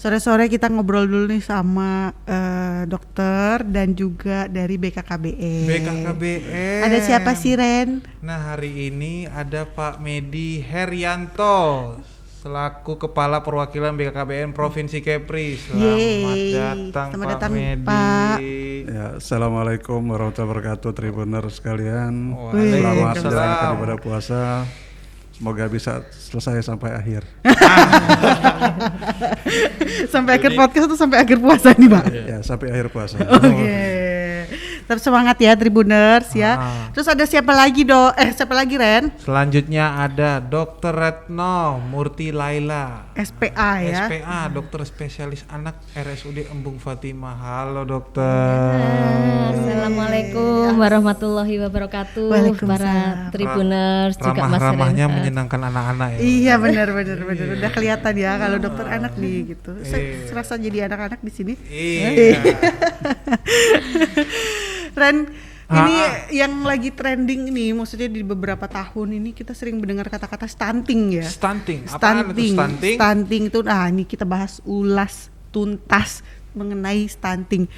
Sore-sore kita ngobrol dulu nih sama dokter dan juga dari BKKBN. BKKBN. Ada siapa sih, Ren? Nah, hari ini ada Pak Medi Herianto selaku Kepala Perwakilan BKKBN Provinsi Kepri. Selamat datang, Pak Medi. Pak. Ya, Assalamualaikum warahmatullahi wabarakatuh, Tribuner sekalian. Waalaikumsalam. Selamat menjalankan ibadah puasa. Semoga bisa selesai sampai akhir. Sampai akhir podcast atau sampai akhir puasa nih, Pak? Ya, sampai akhir puasa. Oke. Tetap semangat ya Tribuners ya. Terus ada siapa lagi siapa lagi Ren? Selanjutnya ada Dr. Retno Murti Laila, SPA ya. SPA, dokter spesialis anak RSUD Embung Fatimah. Halo dokter. Assalamualaikum warahmatullahi wabarakatuh. Para Tribuners juga Mas Ramah-ramahnya Renhat. menyenangkan anak-anak ya. Iya benar. Udah kelihatan ya kalau dokter anak nih gitu. Serasa jadi anak-anak di sini. Iya. Ren, ini yang lagi trending nih, maksudnya di beberapa tahun ini kita sering mendengar kata-kata stunting ya. Stunting. Apaan itu stunting? Stunting itu, ini kita bahas ulas tuntas mengenai stunting.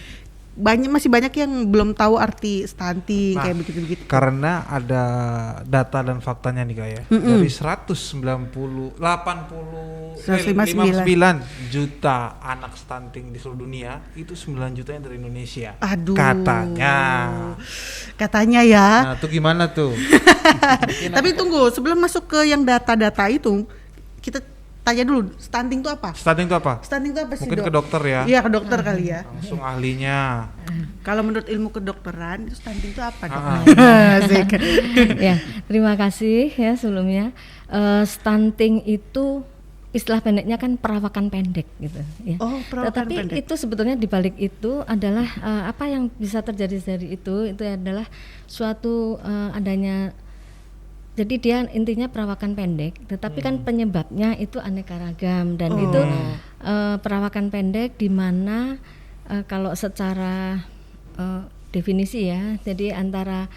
Masih banyak yang belum tahu arti stunting kayak begitu-begitu. Karena ada data dan faktanya nih Kak ya. Dari 159 juta anak stunting di seluruh dunia, itu 9 jutanya dari Indonesia. Aduh. Katanya ya. Nah, tuh gimana tuh? Tapi tunggu, sebelum masuk ke yang data-data itu, kita tanya dulu, stunting itu apa? Stunting itu apa? Stunting itu apa sih, Mungkin Dok? ke dokter ya. Iya, ke dokter kali ya. Langsung ahlinya. Kalau menurut ilmu kedokteran, itu stunting itu apa, Dok? Asik. Ya, terima kasih ya sebelumnya. Stunting itu istilah pendeknya kan perawakan pendek gitu ya. Oh, perawakan Tetapi pendek. itu sebetulnya di balik itu adalah apa yang bisa terjadi dari itu adalah suatu adanya. Jadi dia intinya perawakan pendek, tetapi kan penyebabnya itu aneka ragam dan itu perawakan pendek di mana kalau secara definisi ya, jadi antara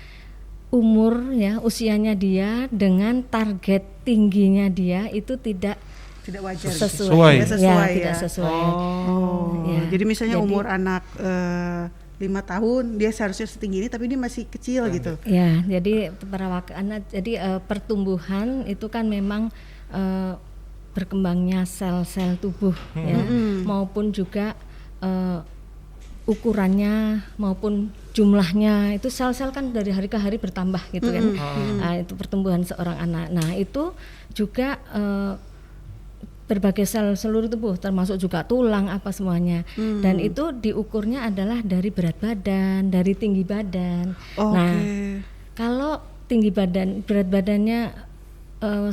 umur ya usianya dia dengan target tingginya dia itu tidak wajar. sesuai. Tidak sesuai ya. Tidak sesuai. Ya. Jadi misalnya umur anak 5 tahun dia seharusnya setinggi ini tapi dia masih kecil gitu. Ya, jadi perawakan pertumbuhan itu kan memang berkembangnya sel-sel tubuh ya, maupun juga ukurannya maupun jumlahnya itu sel-sel kan dari hari ke hari bertambah gitu kan. Nah, itu pertumbuhan seorang anak. Nah, itu juga berbagai sel seluruh tubuh termasuk juga tulang apa semuanya dan itu diukurnya adalah dari berat badan, dari tinggi badan. Nah, kalau tinggi badan, berat badannya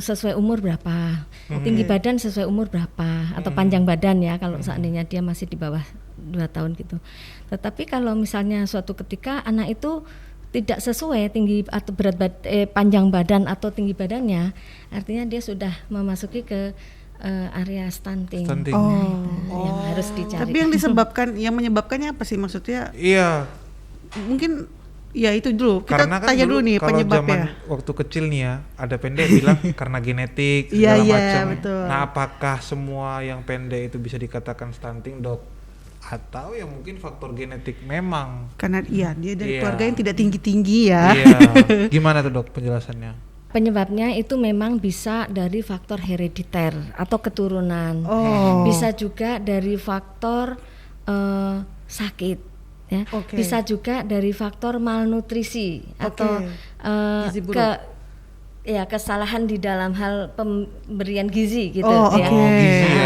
sesuai umur berapa, tinggi badan sesuai umur berapa atau panjang badan ya kalau seandainya dia masih di bawah 2 tahun gitu. Tetapi kalau misalnya suatu ketika anak itu tidak sesuai tinggi atau panjang badan atau tinggi badannya, artinya dia sudah memasuki ke area stunting. Yang harus dicari. Tapi yang menyebabkannya apa sih maksudnya? Iya. Mungkin ya itu dulu. Kita Karena kan tanya dulu nih kalau penyebabnya. zaman waktu kecil nih ya, ada pendek bilang karena genetik segala macam. Betul. Nah, apakah semua yang pendek itu bisa dikatakan stunting, Dok? Atau ya mungkin faktor genetik memang? Karena dia dari keluarga yang tidak tinggi-tinggi ya. Iya. Gimana tuh, Dok, penjelasannya? Penyebabnya itu memang bisa dari faktor herediter atau keturunan, bisa juga dari faktor sakit, ya. Bisa juga dari faktor malnutrisi atau kesalahan di dalam hal pemberian gizi gitu ya.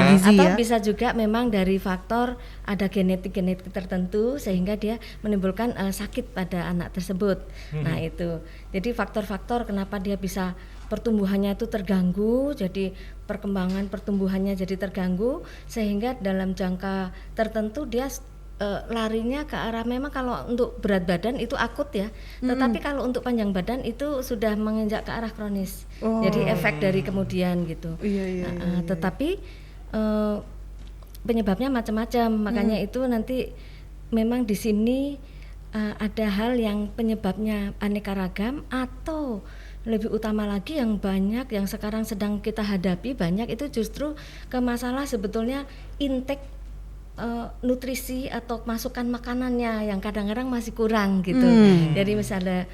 Gizi atau ya. bisa juga memang dari faktor ada genetik tertentu sehingga dia menimbulkan sakit pada anak tersebut. Nah itu, jadi faktor-faktor kenapa dia bisa pertumbuhannya itu terganggu, jadi perkembangan pertumbuhannya jadi terganggu sehingga dalam jangka tertentu dia larinya ke arah, memang kalau untuk berat badan itu akut ya, tetapi kalau untuk panjang badan itu sudah menginjak ke arah kronis. Jadi efek dari kemudian gitu. Tetapi penyebabnya macam-macam, makanya itu nanti memang di sini ada hal yang penyebabnya aneka ragam, atau lebih utama lagi yang banyak yang sekarang sedang kita hadapi banyak itu justru ke masalah sebetulnya intake nutrisi atau masukan makanannya yang kadang-kadang masih kurang gitu. Jadi misalnya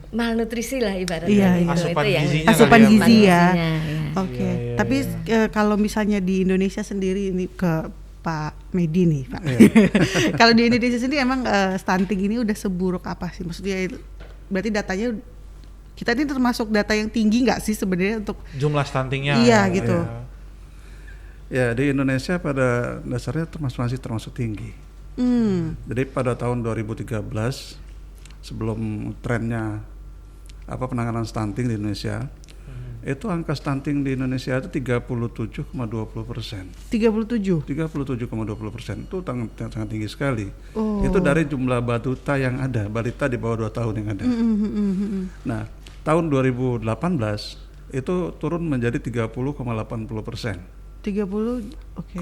malnutrisi lah ibaratnya. Gitu. Asupan itu gizinya asupan kali ya, gizi ya. Gizinya, Oke. Tapi kalau misalnya di Indonesia sendiri ini ke Pak Medi nih Pak. Kalau di Indonesia sendiri emang stunting ini udah seburuk apa sih? Maksudnya berarti datanya kita ini termasuk data yang tinggi nggak sih sebenarnya untuk jumlah stuntingnya? Iya gitu. Ya di Indonesia pada dasarnya masih termasuk tinggi. Jadi pada tahun 2013 sebelum trennya penanganan stunting di Indonesia, itu angka stunting di Indonesia itu 37,20%. 37,20% itu sangat tinggi sekali. Itu dari jumlah balita yang ada, balita di bawah 2 tahun yang ada. Nah, tahun 2018 itu turun menjadi 30,80%. 30,80%.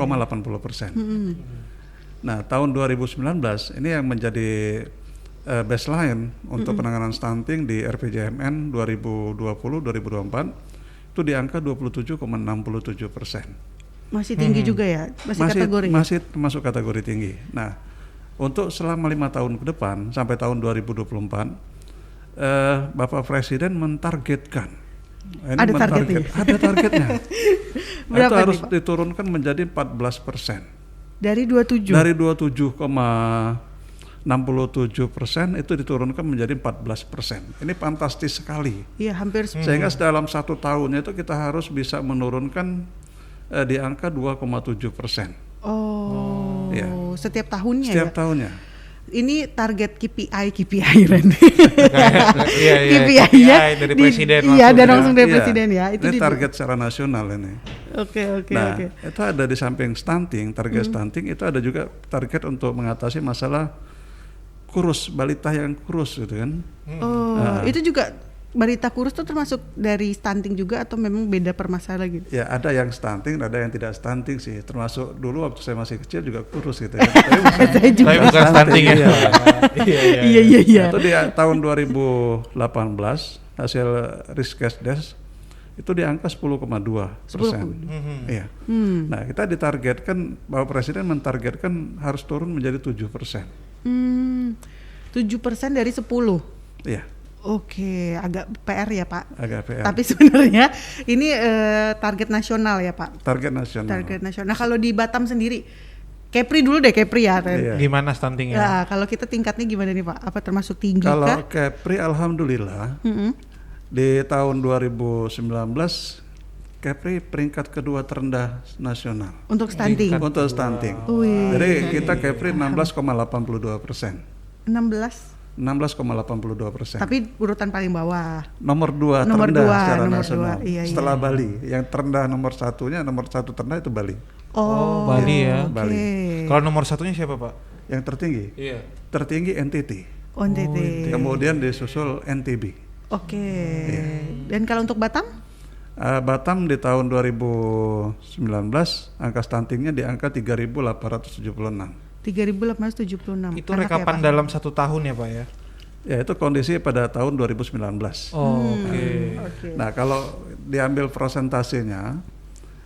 Nah, tahun 2019 ini yang menjadi baseline untuk penanganan stunting di RPJMN 2020-2024 itu di angka 27,67%. Masih tinggi juga ya? Masih termasuk kategori tinggi. Nah, untuk selama 5 tahun ke depan sampai tahun 2024 Bapak Presiden mentargetkan ada targetnya. Berapa itu harus nih, Pak? diturunkan menjadi 14%. Dari 27? Dari 27,67% itu diturunkan menjadi 14%. Ini fantastis sekali. Iya, hampir. Sehingga dalam 1 tahunnya itu kita harus bisa menurunkan di angka 2,7%. Ya. Setiap tahunnya Setiap tahunnya. Ini target KPI Ren. KPI dari presiden. Iya, dan langsung dari presiden ya. Ini target secara nasional ini. Oke. Itu ada di samping stunting, target stunting itu ada juga target untuk mengatasi masalah kurus, balita yang kurus gitu kan. Itu juga balita kurus tuh termasuk dari stunting juga atau memang beda permasalahan gitu? Ya ada yang stunting, ada yang tidak stunting sih. Termasuk dulu waktu saya masih kecil juga kurus gitu ya. Tapi bukan stunting ya. Iya. Itu di tahun 2018 hasil Riskesdes itu di angka 10,2%. Iya. Nah kita ditargetkan, Bapak Presiden mentargetkan harus turun menjadi 7%. 7% dari 10? Iya. Oke, agak PR ya Pak. Agak PR. Tapi sebenarnya ini target nasional ya Pak. Target nasional. Nah kalau di Batam sendiri, Kepri dulu deh Kepri ya. Iya. Gimana stuntingnya? Ya, kalau kita tingkatnya gimana nih Pak? Apa termasuk tinggi Kalau kah? Kepri alhamdulillah di tahun 2019 Kepri peringkat kedua terendah nasional. Untuk stunting? Untuk stunting. Jadi kita Kepri 16,82%. 16,82%. Tapi urutan paling bawah. Nomor 2 terendah secara nasional. Iya. Setelah Bali, yang terendah nomor 1 terendah itu Bali. Bali ya. Bali. Kalau nomor 1-nya siapa Pak? Yang tertinggi? Iya. Tertinggi NTT. NTT. Kemudian disusul NTB. Oke. Dan kalau untuk Batam? Batam di tahun 2019 angka stuntingnya di angka 3.876. 3.876. Itu rekapan dalam 1 tahun ya Pak ya? Ya itu kondisi pada tahun 2019. Oke. Nah kalau diambil persentasenya,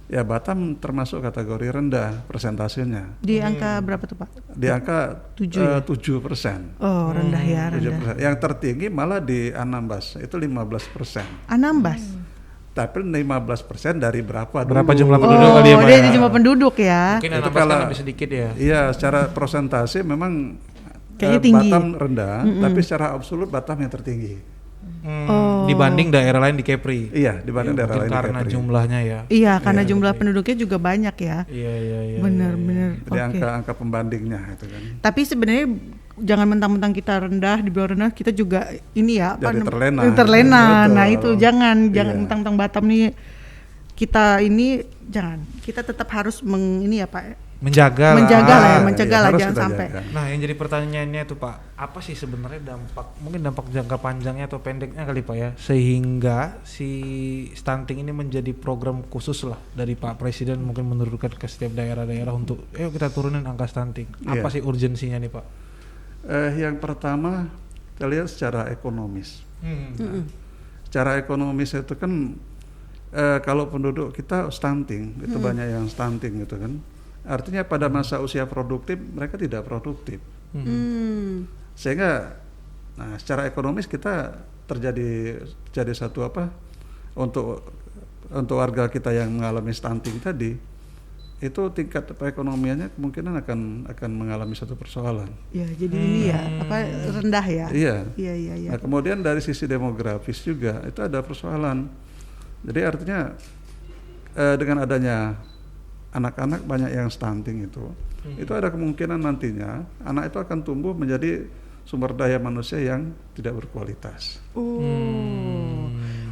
ya Batam termasuk kategori rendah persentasenya. Di angka berapa tuh Pak? Di angka 7%. Oh rendah ya, rendah. 7%. Yang tertinggi malah di Anambas, itu 15%. Anambas? Tapi 15% dari berapa dulu? Berapa jumlah penduduk kali ya Pak? Dia jumlah penduduk ya. Mungkin Itu Anambas kan lebih sedikit ya? Iya, secara persentase memang kayaknya tinggi. Batam rendah, tapi secara absolut Batam yang tertinggi. Dibanding daerah lain di Kepri. Iya, dibanding daerah lain di karena Kepri. jumlahnya ya. Iya, karena jumlah penduduknya juga banyak ya. Iya. Benar. Jadi angka pembandingnya itu kan. Tapi sebenarnya jangan mentang-mentang kita rendah, dibilang rendah kita juga ini ya Jadi terlena. Terlena. Betul. Nah itu jangan Iya. mentang-mentang Batam nih kita ini jangan. Kita tetap harus ini ya Pak. Mencegah lah harus jangan kita sampai. jaga. Nah yang jadi pertanyaannya tuh Pak, apa sih sebenarnya dampak jangka panjangnya atau pendeknya kali Pak ya, sehingga si stunting ini menjadi program khusus lah dari Pak Presiden mungkin menurunkan ke setiap daerah-daerah untuk ayo kita turunin angka stunting. Apa sih urgensinya nih Pak? Yang pertama kita lihat secara ekonomis. Secara ekonomis itu kan kalau penduduk kita stunting itu banyak yang stunting gitu kan. Artinya pada masa usia produktif mereka tidak produktif. Sehingga secara ekonomis kita terjadi satu untuk warga kita yang mengalami stunting tadi, itu tingkat perekonomiannya kemungkinan akan mengalami satu persoalan. Ya, jadi ini ya rendah ya. Iya. Iya. Nah, kemudian dari sisi demografis juga itu ada persoalan. Jadi artinya dengan adanya anak-anak banyak yang stunting itu ada kemungkinan nantinya anak itu akan tumbuh menjadi sumber daya manusia yang tidak berkualitas.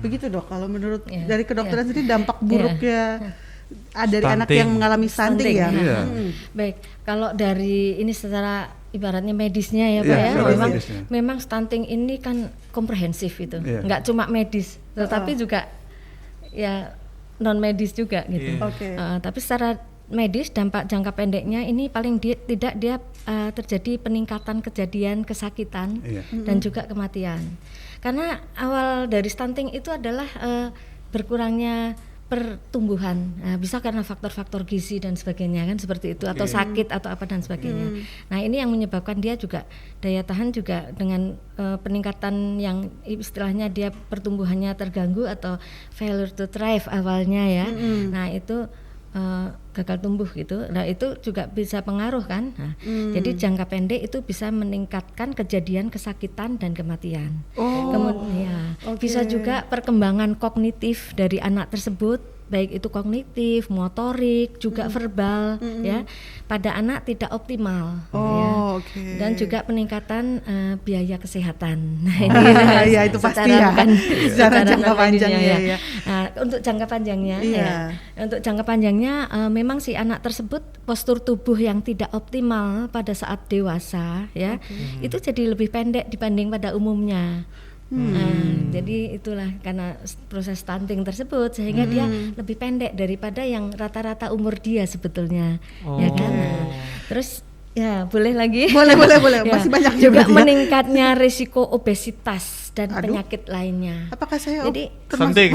Begitu Dok, kalau menurut dari kedokteran sendiri dampak buruknya dari anak yang mengalami stunting ya. Baik, kalau dari ini secara ibaratnya medisnya ya Pak ya, memang stunting ini kan komprehensif itu, nggak cuma medis, tetapi juga ya non medis juga gitu. Tapi secara medis dampak jangka pendeknya ini paling tidak dia terjadi peningkatan kejadian kesakitan dan juga kematian. Karena awal dari stunting itu adalah berkurangnya pertumbuhan, bisa karena faktor-faktor gizi dan sebagainya kan seperti itu, atau sakit atau apa dan sebagainya. Nah ini yang menyebabkan dia juga daya tahan juga dengan peningkatan yang istilahnya dia pertumbuhannya terganggu atau failure to thrive awalnya ya. Nah itu gagal tumbuh gitu. Nah itu juga bisa pengaruh kan. Nah, jadi jangka pendek itu bisa meningkatkan kejadian kesakitan dan kematian. Kemudian bisa juga perkembangan kognitif dari anak tersebut, baik itu kognitif, motorik, juga verbal ya, pada anak tidak optimal dan juga peningkatan biaya kesehatan. Nah ini ya itu pasti ya. Secara jangka panjangnya ya. Nah, untuk jangka panjangnya untuk jangka panjangnya memang si anak tersebut postur tubuh yang tidak optimal pada saat dewasa ya, itu jadi lebih pendek dibanding pada umumnya. Jadi itulah karena proses stunting tersebut sehingga dia lebih pendek daripada yang rata-rata umur dia sebetulnya, ya kan. Terus ya boleh lagi. Boleh. Ya, masih banyak juga meningkatnya risiko obesitas dan penyakit lainnya. Apakah saya jadi stunting?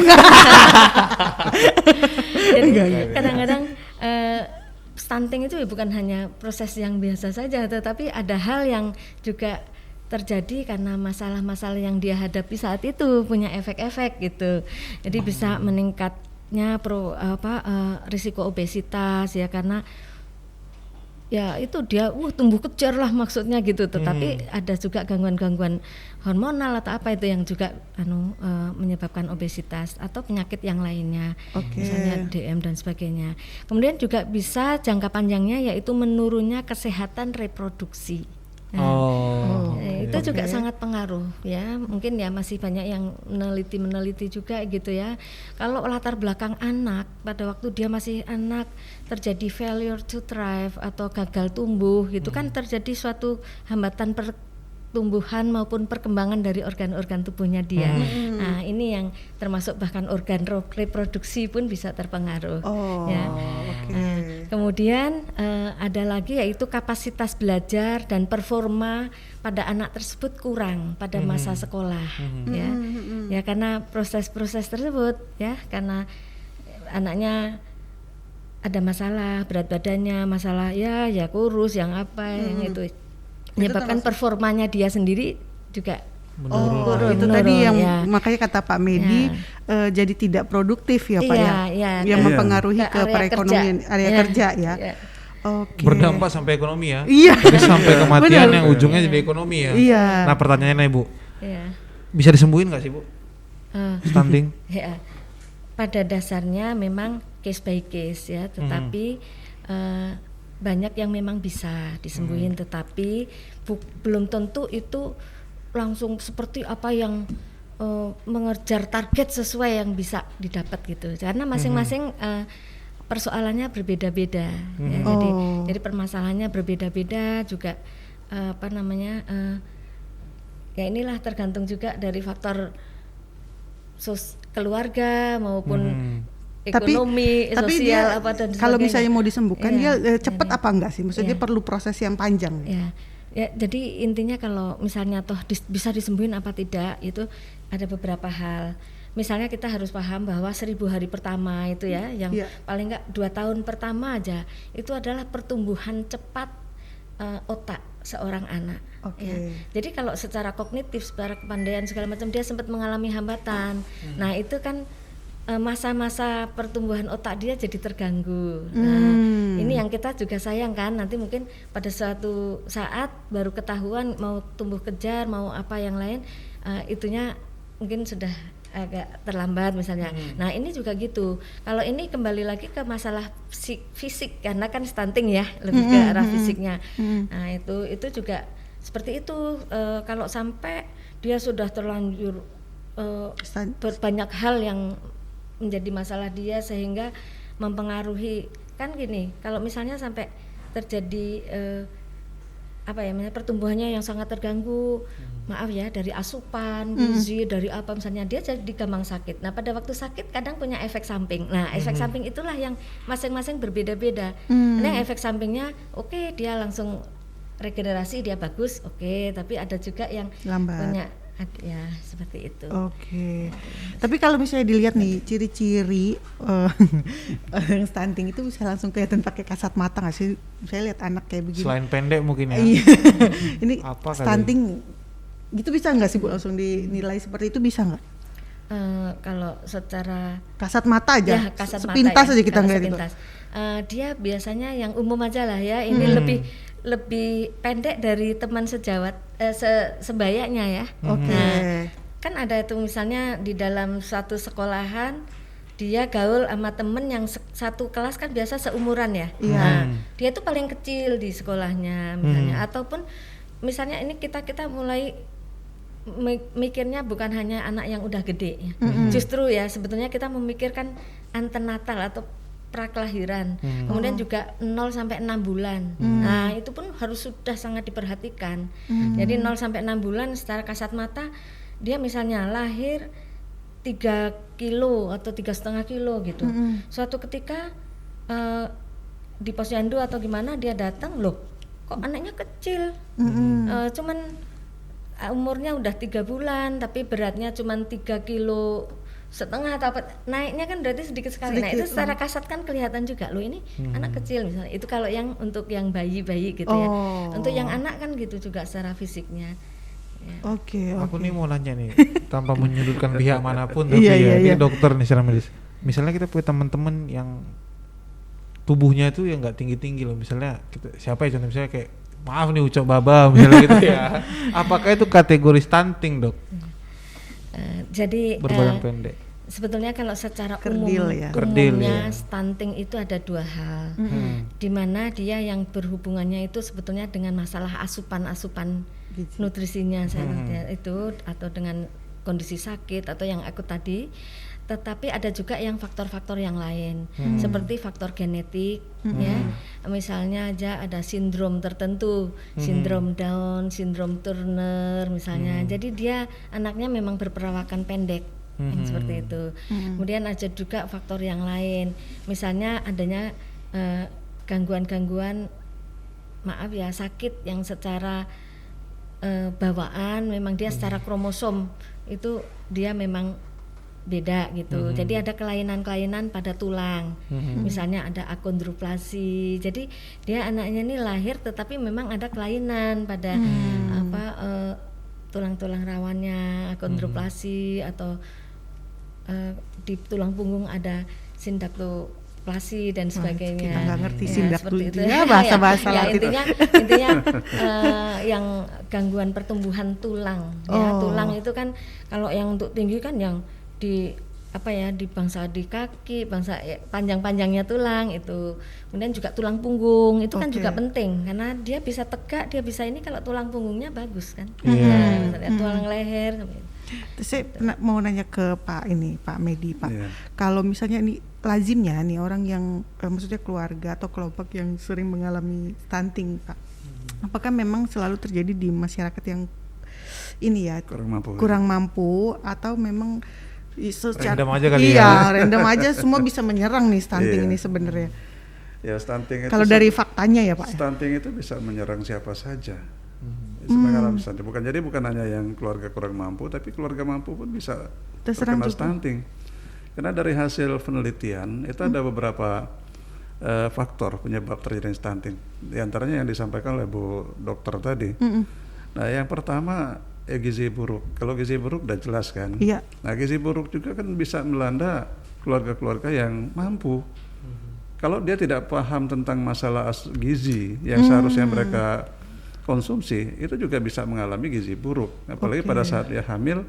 Jadi kadang-kadang stunting itu bukan hanya proses yang biasa saja, tetapi ada hal yang juga terjadi karena masalah-masalah yang dia hadapi saat itu punya efek-efek gitu. Jadi bisa meningkatnya risiko obesitas ya, karena ya itu dia tumbuh kejar lah maksudnya gitu. Tetapi ada juga gangguan-gangguan hormonal atau apa itu yang juga menyebabkan obesitas atau penyakit yang lainnya, misalnya DM dan sebagainya. Kemudian juga bisa jangka panjangnya yaitu menurunnya kesehatan reproduksi. Itu juga sangat pengaruh ya. Mungkin ya masih banyak yang meneliti juga gitu ya. Kalau latar belakang anak pada waktu dia masih anak terjadi failure to thrive atau gagal tumbuh, itu kan terjadi suatu hambatan pertumbuhan maupun perkembangan dari organ-organ tubuhnya dia. Nah ini yang termasuk bahkan organ reproduksi pun bisa terpengaruh. Kemudian ada lagi yaitu kapasitas belajar dan performa pada anak tersebut kurang pada masa sekolah ya karena proses-proses tersebut ya, karena anaknya ada masalah berat badannya, masalah ya kurus yang apa yang itu menyebabkan performanya dia sendiri juga menurun. Itu tadi yang makanya kata Pak Medi jadi tidak produktif ya Pak yang mempengaruhi ke perekonomian area kerja ya. Berdampak sampai ekonomi ya. Jadi sampai kematian yang ujungnya jadi ekonomi ya. Nah pertanyaannya Ibu, bisa disembuhin nggak sih Bu stunting? Pada dasarnya memang case by case ya, tetapi banyak yang memang bisa disembuhin, tetapi belum tentu itu langsung seperti apa yang mengejar target sesuai yang bisa didapat gitu, karena masing-masing persoalannya berbeda-beda ya, jadi permasalahannya berbeda-beda juga ya inilah tergantung juga dari faktor keluarga maupun ekonomi, sosial apa dan sebagainya. Kalau misalnya mau disembuhkan dia cepat apa enggak sih? Maksudnya perlu proses yang panjang. Ya, jadi intinya kalau misalnya toh bisa disembuhin apa tidak itu ada beberapa hal. misalnya kita harus paham bahwa 1000 hari pertama itu ya, yang paling enggak 2 tahun pertama aja itu adalah pertumbuhan cepat otak seorang anak. Ya. Jadi kalau secara kognitif, secara kepandaian segala macam dia sempat mengalami hambatan. Nah itu kan masa-masa pertumbuhan otak dia jadi terganggu. Nah ini yang kita juga sayangkan, nanti mungkin pada suatu saat baru ketahuan mau tumbuh kejar, mau apa yang lain, itunya mungkin sudah agak terlambat misalnya. Nah ini juga gitu. Kalau ini kembali lagi ke masalah fisik karena kan stunting ya, lebih ke arah fisiknya. Nah itu juga seperti itu. Kalau sampai dia sudah terlanjur banyak hal yang menjadi masalah dia sehingga mempengaruhi, kan gini, kalau misalnya sampai terjadi pertumbuhannya yang sangat terganggu, maaf ya, dari asupan gizi, dari apa misalnya, dia jadi gampang sakit. Nah pada waktu sakit kadang punya efek samping. Nah efek samping itulah yang masing-masing berbeda-beda. Nah efek sampingnya dia langsung regenerasi, dia bagus, tapi ada juga yang lambat. Punya ya seperti itu. Tapi kalau misalnya dilihat nih ciri-ciri stunting itu bisa langsung kelihatan pakai kasat mata nggak sih? Saya lihat anak kayak begini. Selain pendek mungkin ya. Ini apa stunting gitu bisa nggak sih Bu, langsung dinilai seperti itu bisa nggak? Kalau secara kasat mata aja, kasat sepintas mata, aja kita ngeliat itu. Dia biasanya yang umum aja lah ya. Ini lebih pendek dari teman sejawat sebayanya ya. Nah, kan ada itu misalnya di dalam suatu sekolahan dia gaul sama temen yang satu kelas kan biasa seumuran ya. Nah, dia tuh paling kecil di sekolahnya misalnya, ataupun misalnya ini kita mulai mikirnya bukan hanya anak yang udah gede ya. Justru ya sebetulnya kita memikirkan antenatal atau prakelahiran, kemudian juga 0 sampai 6 bulan. Nah itu pun harus sudah sangat diperhatikan. Jadi 0 sampai 6 bulan secara kasat mata dia misalnya lahir 3 kilo atau 3,5 kilo gitu. Suatu ketika di posyandu atau gimana dia datang, loh kok anaknya kecil, cuman umurnya udah 3 bulan tapi beratnya cuman 3,5 kilo atau apa, naiknya kan berarti sedikit sekali. Nah itu secara kasat kan kelihatan juga, loh ini anak kecil misalnya. Itu kalau yang untuk yang bayi-bayi gitu ya. Untuk yang anak kan gitu juga secara fisiknya ya. Aku nih mau nanya nih tanpa menyudutkan pihak manapun, tapi ini dokter nih secara medis. Misalnya kita punya teman-teman yang tubuhnya itu yang nggak tinggi-tinggi loh, misalnya siapa ya contoh, misalnya kayak maaf nih Ucok Baba misalnya gitu ya. Apakah itu kategori stunting, Dok? Jadi berbadan pendek. Sebetulnya kalau secara umumnya stunting itu ada 2 hal, di mana dia yang berhubungannya itu sebetulnya dengan masalah asupan nutrisinya itu, atau dengan kondisi sakit atau yang akut tadi. Tetapi ada juga yang faktor-faktor yang lain, seperti faktor genetik, ya. Misalnya aja ada sindrom tertentu, sindrom Down, sindrom Turner misalnya. Jadi dia anaknya memang berperawakan pendek, yang seperti itu. Kemudian ada juga faktor yang lain, misalnya adanya gangguan-gangguan, maaf ya, sakit yang secara bawaan, memang dia secara kromosom itu dia memang beda gitu. Jadi ada kelainan-kelainan pada tulang. Misalnya ada akondroplasi. Jadi dia anaknya ini lahir tetapi memang ada kelainan pada tulang-tulang rawannya, akondroplasi, atau di tulang punggung ada sindaktoplasi dan sebagainya. Kita nggak ngerti seperti itu ya, bahasa-bahasa intinya yang gangguan pertumbuhan tulang. Ya, tulang itu kan kalau yang untuk tinggi kan yang di bangsa di kaki, bangsa panjang-panjangnya tulang itu. Kemudian juga tulang punggung itu kan juga penting karena dia bisa tegak, dia bisa ini kalau tulang punggungnya bagus kan. Misalnya tulang leher. Terus saya mau nanya ke Pak Medi, Pak. Kalau misalnya ini lazimnya nih orang yang maksudnya keluarga atau kelompok yang sering mengalami stunting, Pak. Apakah memang selalu terjadi di masyarakat yang ini ya kurang mampu atau memang random aja kali ya. Random aja semua bisa menyerang nih stunting ini sebenarnya. Ya stunting itu kalau dari faktanya ya Pak. Stunting itu bisa menyerang siapa saja. Mengalami stunting. Bukan hanya yang keluarga kurang mampu, tapi keluarga mampu pun bisa terkena stunting. Karena dari hasil penelitian itu ada beberapa faktor penyebab terjadinya stunting. Di antaranya yang disampaikan oleh Bu Dokter tadi. Nah, yang pertama gizi buruk. Kalau gizi buruk udah jelas kan. Iya. Nah, gizi buruk juga kan bisa melanda keluarga-keluarga yang mampu. Kalau dia tidak paham tentang masalah gizi yang seharusnya mereka konsumsi, itu juga bisa mengalami gizi buruk. Apalagi pada saat dia hamil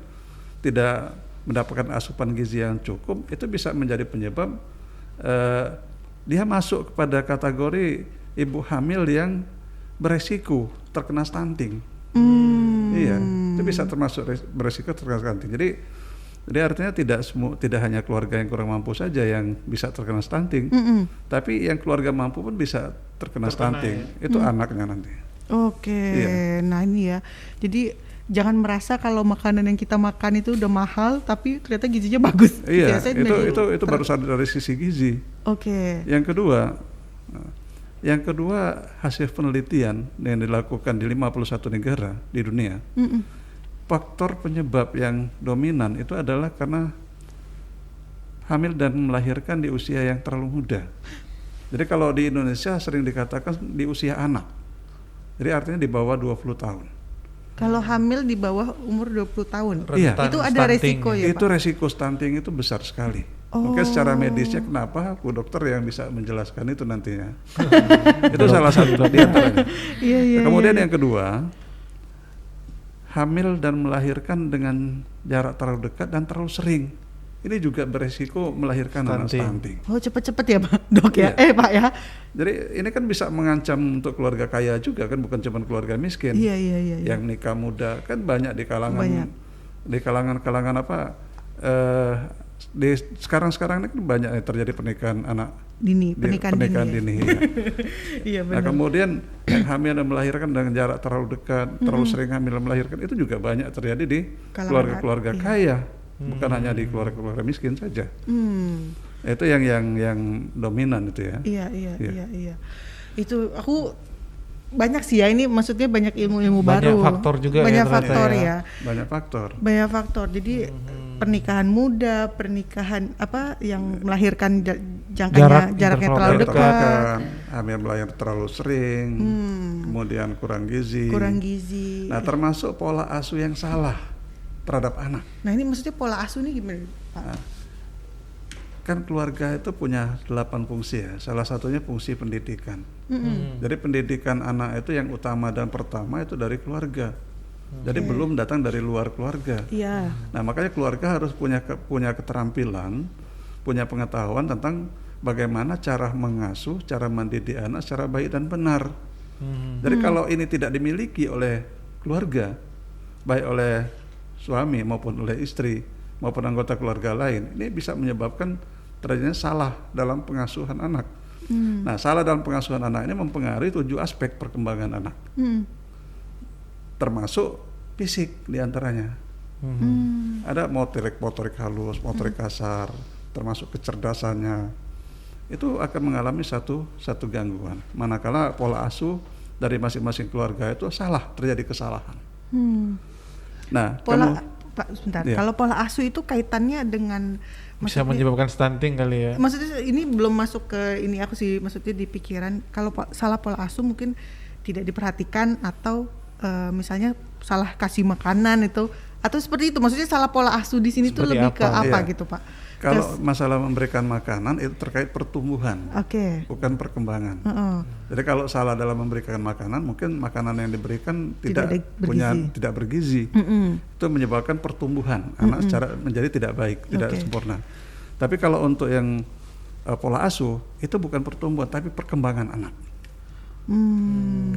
tidak mendapatkan asupan gizi yang cukup, itu bisa menjadi penyebab dia masuk kepada kategori ibu hamil yang beresiko terkena stunting. Iya, itu bisa termasuk beresiko terkena stunting. Jadi artinya tidak hanya keluarga yang kurang mampu saja yang bisa terkena stunting, tapi yang keluarga mampu pun bisa terkena stunting. Itu anaknya nanti. Oke, nah ini ya. Jadi jangan merasa kalau makanan yang kita makan itu udah mahal, tapi ternyata gizinya bagus. Iya, itu baru dari sisi gizi. Oke. Yang kedua hasil penelitian yang dilakukan di 51 negara di dunia, faktor penyebab yang dominan itu adalah karena hamil dan melahirkan di usia yang terlalu muda. Jadi kalau di Indonesia sering dikatakan di usia anak, jadi artinya di bawah 20 tahun. Kalau hamil di bawah umur 20 tahun, iya, itu ada resiko ya, itu Pak? resiko stunting itu besar sekali. Oke, secara medisnya kenapa Bu Dokter yang bisa menjelaskan itu nantinya. Itu salah satu di antaranya. Kemudian yang kedua, hamil dan melahirkan dengan jarak terlalu dekat dan terlalu sering. Ini juga beresiko melahirkan anak stunting. Oh, cepet-cepet ya Pak Dok ya? Iya. Pak ya? Jadi ini kan bisa mengancam untuk keluarga kaya juga kan, bukan cuma keluarga miskin. Iya. Yang nikah muda kan banyak di kalangan apa? Di sekarang ini kan banyak terjadi pernikahan anak dini, pernikahan dini. Ya. Iya benar. Nah kemudian yang hamil dan melahirkan dengan jarak terlalu dekat, terlalu sering hamil dan melahirkan itu juga banyak terjadi di keluarga-keluarga kaya. Bukan hanya di keluarga miskin saja. Itu yang dominan itu ya. Iya. Itu aku banyak sih ya, ini maksudnya banyak ilmu-ilmu baru. Banyak faktor juga banyak faktor ya. Banyak faktor. Jadi pernikahan muda, pernikahan yang melahirkan jaraknya terlalu dekat, hamil melahirkan terlalu sering, kemudian kurang gizi. Nah, termasuk pola asuh yang salah terhadap anak. Nah, ini maksudnya pola asuh ini gimana, Pak? Nah, kan keluarga itu punya 8 fungsi ya. Salah satunya fungsi pendidikan. Jadi pendidikan anak itu yang utama dan pertama itu dari keluarga. Jadi belum datang dari luar keluarga. Iya. Nah, makanya keluarga harus punya keterampilan, punya pengetahuan tentang bagaimana cara mengasuh, cara mendidik anak secara baik dan benar. Jadi kalau ini tidak dimiliki oleh keluarga, baik oleh suami maupun oleh istri maupun anggota keluarga lain, ini bisa menyebabkan terjadinya salah dalam pengasuhan anak. Nah, salah dalam pengasuhan anak ini mempengaruhi 7 aspek perkembangan anak, termasuk fisik diantaranya. Ada motorik halus, motorik kasar, termasuk kecerdasannya. Itu akan mengalami satu gangguan. Manakala pola asuh dari masing-masing keluarga itu salah, terjadi kesalahan. Nah, Pak, sebentar. Ya. Kalau pola asuh itu kaitannya dengan bisa menyebabkan stunting kali ya. Maksudnya ini belum masuk ke ini aku sih, maksudnya di pikiran kalau salah pola asuh mungkin tidak diperhatikan atau misalnya salah kasih makanan itu atau seperti itu. Maksudnya salah pola asuh di sini tuh lebih ke apa gitu, Pak? Kalau masalah memberikan makanan itu terkait pertumbuhan, bukan perkembangan. Jadi kalau salah dalam memberikan makanan, mungkin makanan yang diberikan tidak bergizi. Itu menyebabkan pertumbuhan anak secara menjadi tidak baik, tidak sempurna. Tapi kalau untuk yang pola asuh itu bukan pertumbuhan, tapi perkembangan anak.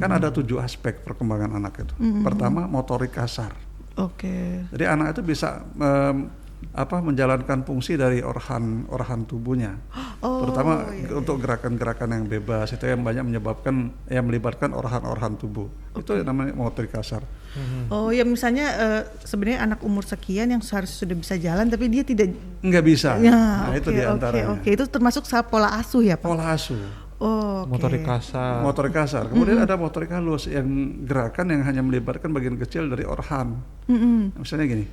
Kan ada 7 aspek perkembangan anak itu. Pertama, motorik kasar. Jadi anak itu bisa menjalankan fungsi dari organ tubuhnya, terutama untuk gerakan-gerakan yang bebas itu yang banyak melibatkan organ tubuh. Itu namanya motorik kasar. Oh ya, misalnya sebenarnya anak umur sekian yang seharusnya sudah bisa jalan tapi dia nggak bisa. Ya, itu diantaranya. Itu termasuk pola asuh ya, Pak? Pola asuh. Motorik kasar. Kemudian ada motorik halus yang gerakan yang hanya melibatkan bagian kecil dari organ. Misalnya gini.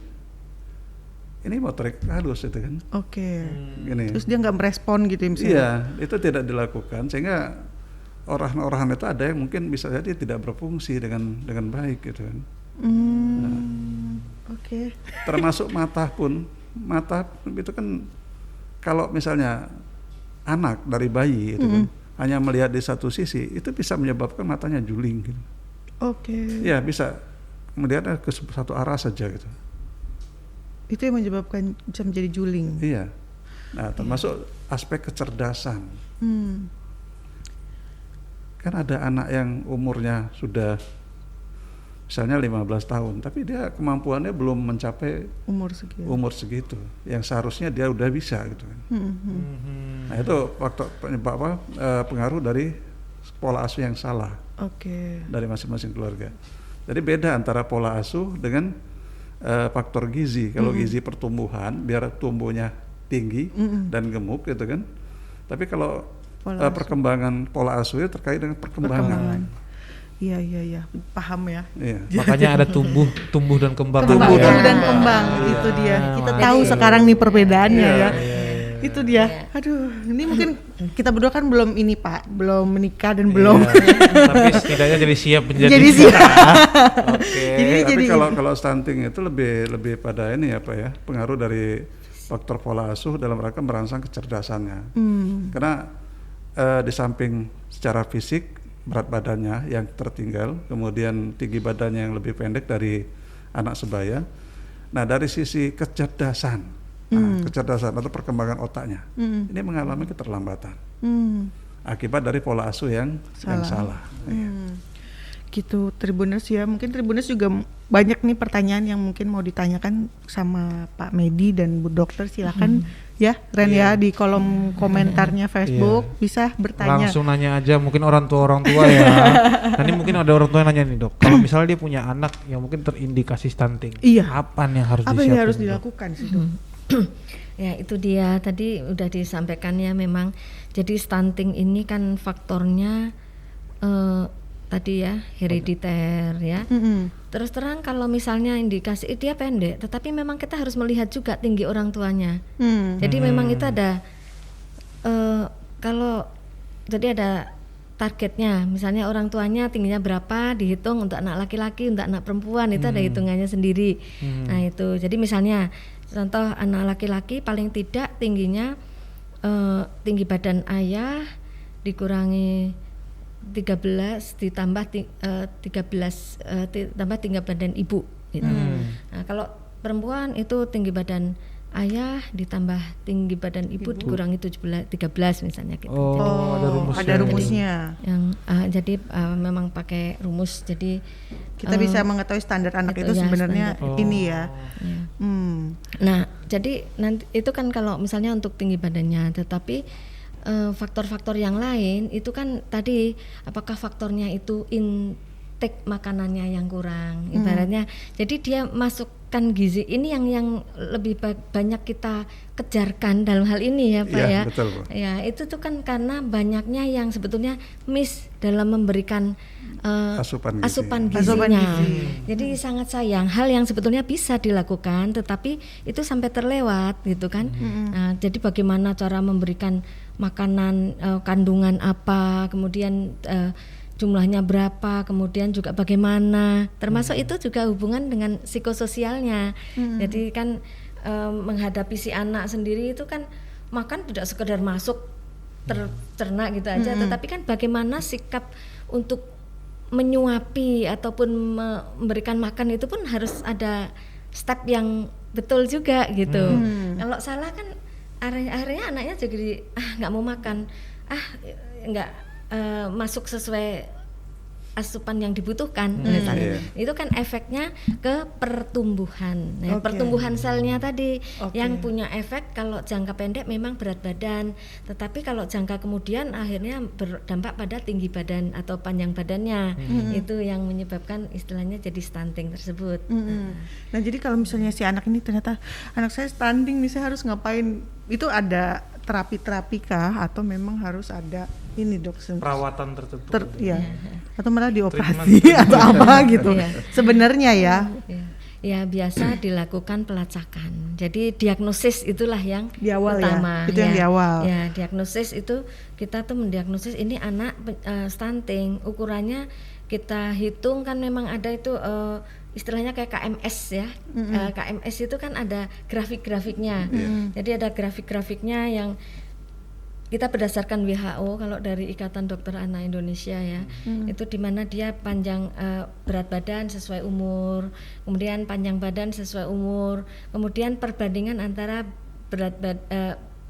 ini motorik halus itu kan. Oke. Gini. Terus dia nggak merespon gitu ya misalnya? Iya, itu tidak dilakukan sehingga orahan-orahan itu ada yang mungkin bisa jadi tidak berfungsi dengan baik gitu kan. Oke. Termasuk mata itu kan kalau misalnya anak dari bayi itu kan hanya melihat di satu sisi itu bisa menyebabkan matanya juling gitu. Oke. Ya bisa melihat ke satu arah saja gitu. Itu yang menyebabkan bisa menjadi juling. Iya. Nah, termasuk aspek kecerdasan. Kan ada anak yang umurnya sudah misalnya 15 tahun, tapi dia kemampuannya belum mencapai umur segitu, yang seharusnya dia udah bisa gitu kan. Nah itu faktor penyebab pengaruh dari pola asuh yang salah dari masing-masing keluarga. Jadi beda antara pola asuh dengan faktor gizi. Kalau gizi pertumbuhan biar tumbuhnya tinggi dan gemuk gitu kan. Tapi kalau perkembangan pola asuh terkait dengan perkembangan. Iya, paham ya. Iya. Makanya ada tumbuh dan kembang. Tumbuh dan kembang, itu dia. Kita tahu sekarang nih perbedaannya ya. Itu dia. Aduh, ini mungkin kita berdua kan belum ini Pak, belum menikah dan belum. Tapi setidaknya jadi siap menjadi. Jadi siap. Oke. Tapi kalau stunting itu lebih pada ini apa ya, pengaruh dari faktor pola asuh dalam rangka merangsang kecerdasannya. Karena di samping secara fisik berat badannya yang tertinggal, kemudian tinggi badannya yang lebih pendek dari anak sebaya. Nah dari sisi kecerdasan, kecerdasan atau perkembangan otaknya, ini mengalami keterlambatan akibat dari pola asuh yang salah. Gitu Tribuners ya, mungkin Tribuners juga banyak nih pertanyaan yang mungkin mau ditanyakan sama Pak Medi dan Bu Dokter, silakan ya Ren ya di kolom komentarnya Facebook bisa bertanya. Langsung nanya aja, mungkin orang tua ya. Nanti mungkin ada orang tua yang nanya nih Dok, kalau misalnya dia punya anak yang mungkin terindikasi stunting, apa yang harus apa yang harus dilakukan sih Dok? Ya itu dia tadi udah disampaikan ya, memang jadi stunting ini kan faktornya tadi ya herediter ya. Terus terang kalau misalnya indikasi dia pendek, tetapi memang kita harus melihat juga tinggi orang tuanya. Jadi memang itu ada kalau jadi ada targetnya, misalnya orang tuanya tingginya berapa dihitung untuk anak laki-laki, untuk anak perempuan itu ada hitungannya sendiri. Nah itu jadi misalnya contoh anak laki-laki paling tidak tingginya tinggi badan ayah dikurangi 13 ditambah 13 tambah tinggi badan ibu gitu. Nah, kalau perempuan itu tinggi badan ayah ditambah tinggi badan ibu dikurangi 13 misalnya gitu. Ada rumusnya. Jadi memang pakai rumus, jadi kita bisa mengetahui standar anak itu ya, sebenarnya ini ya. Nah, jadi nanti itu kan kalau misalnya untuk tinggi badannya, tetapi faktor-faktor yang lain itu kan tadi apakah faktornya itu intake makanannya yang kurang ibaratnya, jadi dia masukkan gizi ini yang lebih banyak kita kejarkan dalam hal ini ya Pak ya. Betul, Bu. Ya itu tuh kan karena banyaknya yang sebetulnya miss dalam memberikan asupan gizinya. Jadi sangat sayang hal yang sebetulnya bisa dilakukan tetapi itu sampai terlewat gitu kan. Nah, jadi bagaimana cara memberikan makanan, kandungan apa, kemudian jumlahnya berapa, kemudian juga bagaimana, termasuk itu juga hubungan dengan psikososialnya. Jadi kan menghadapi si anak sendiri itu kan makan tidak sekedar masuk tercerna gitu aja, tetapi kan bagaimana sikap untuk menyuapi ataupun memberikan makan itu pun harus ada step yang betul juga gitu. Kalau salah kan akhirnya anaknya jadi nggak mau makan, nggak masuk sesuai asupan yang dibutuhkan misalnya. Itu kan efeknya ke pertumbuhan. Nah, pertumbuhan selnya tadi yang punya efek kalau jangka pendek memang berat badan, tetapi kalau jangka kemudian akhirnya berdampak pada tinggi badan atau panjang badannya. Itu yang menyebabkan istilahnya jadi stunting tersebut. Nah, jadi kalau misalnya si anak ini ternyata anak saya stunting nih, saya harus ngapain? Itu ada terapi kah atau memang harus ada ini Dok perawatan tertentu atau malah dioperasi atau apa gitu sebenarnya ya. ya biasa dilakukan pelacakan. Jadi diagnosis itulah yang di awal utama. Itu yang di awal. Ya, diagnosis itu kita tuh mendiagnosis ini anak stunting. Ukurannya kita hitung kan memang ada itu istilahnya kayak KMS ya. KMS itu kan ada grafik-grafiknya. Jadi ada grafik-grafiknya yang kita berdasarkan WHO kalau dari Ikatan Dokter Anak Indonesia ya, itu dimana dia panjang berat badan sesuai umur, kemudian panjang badan sesuai umur, kemudian perbandingan antara berat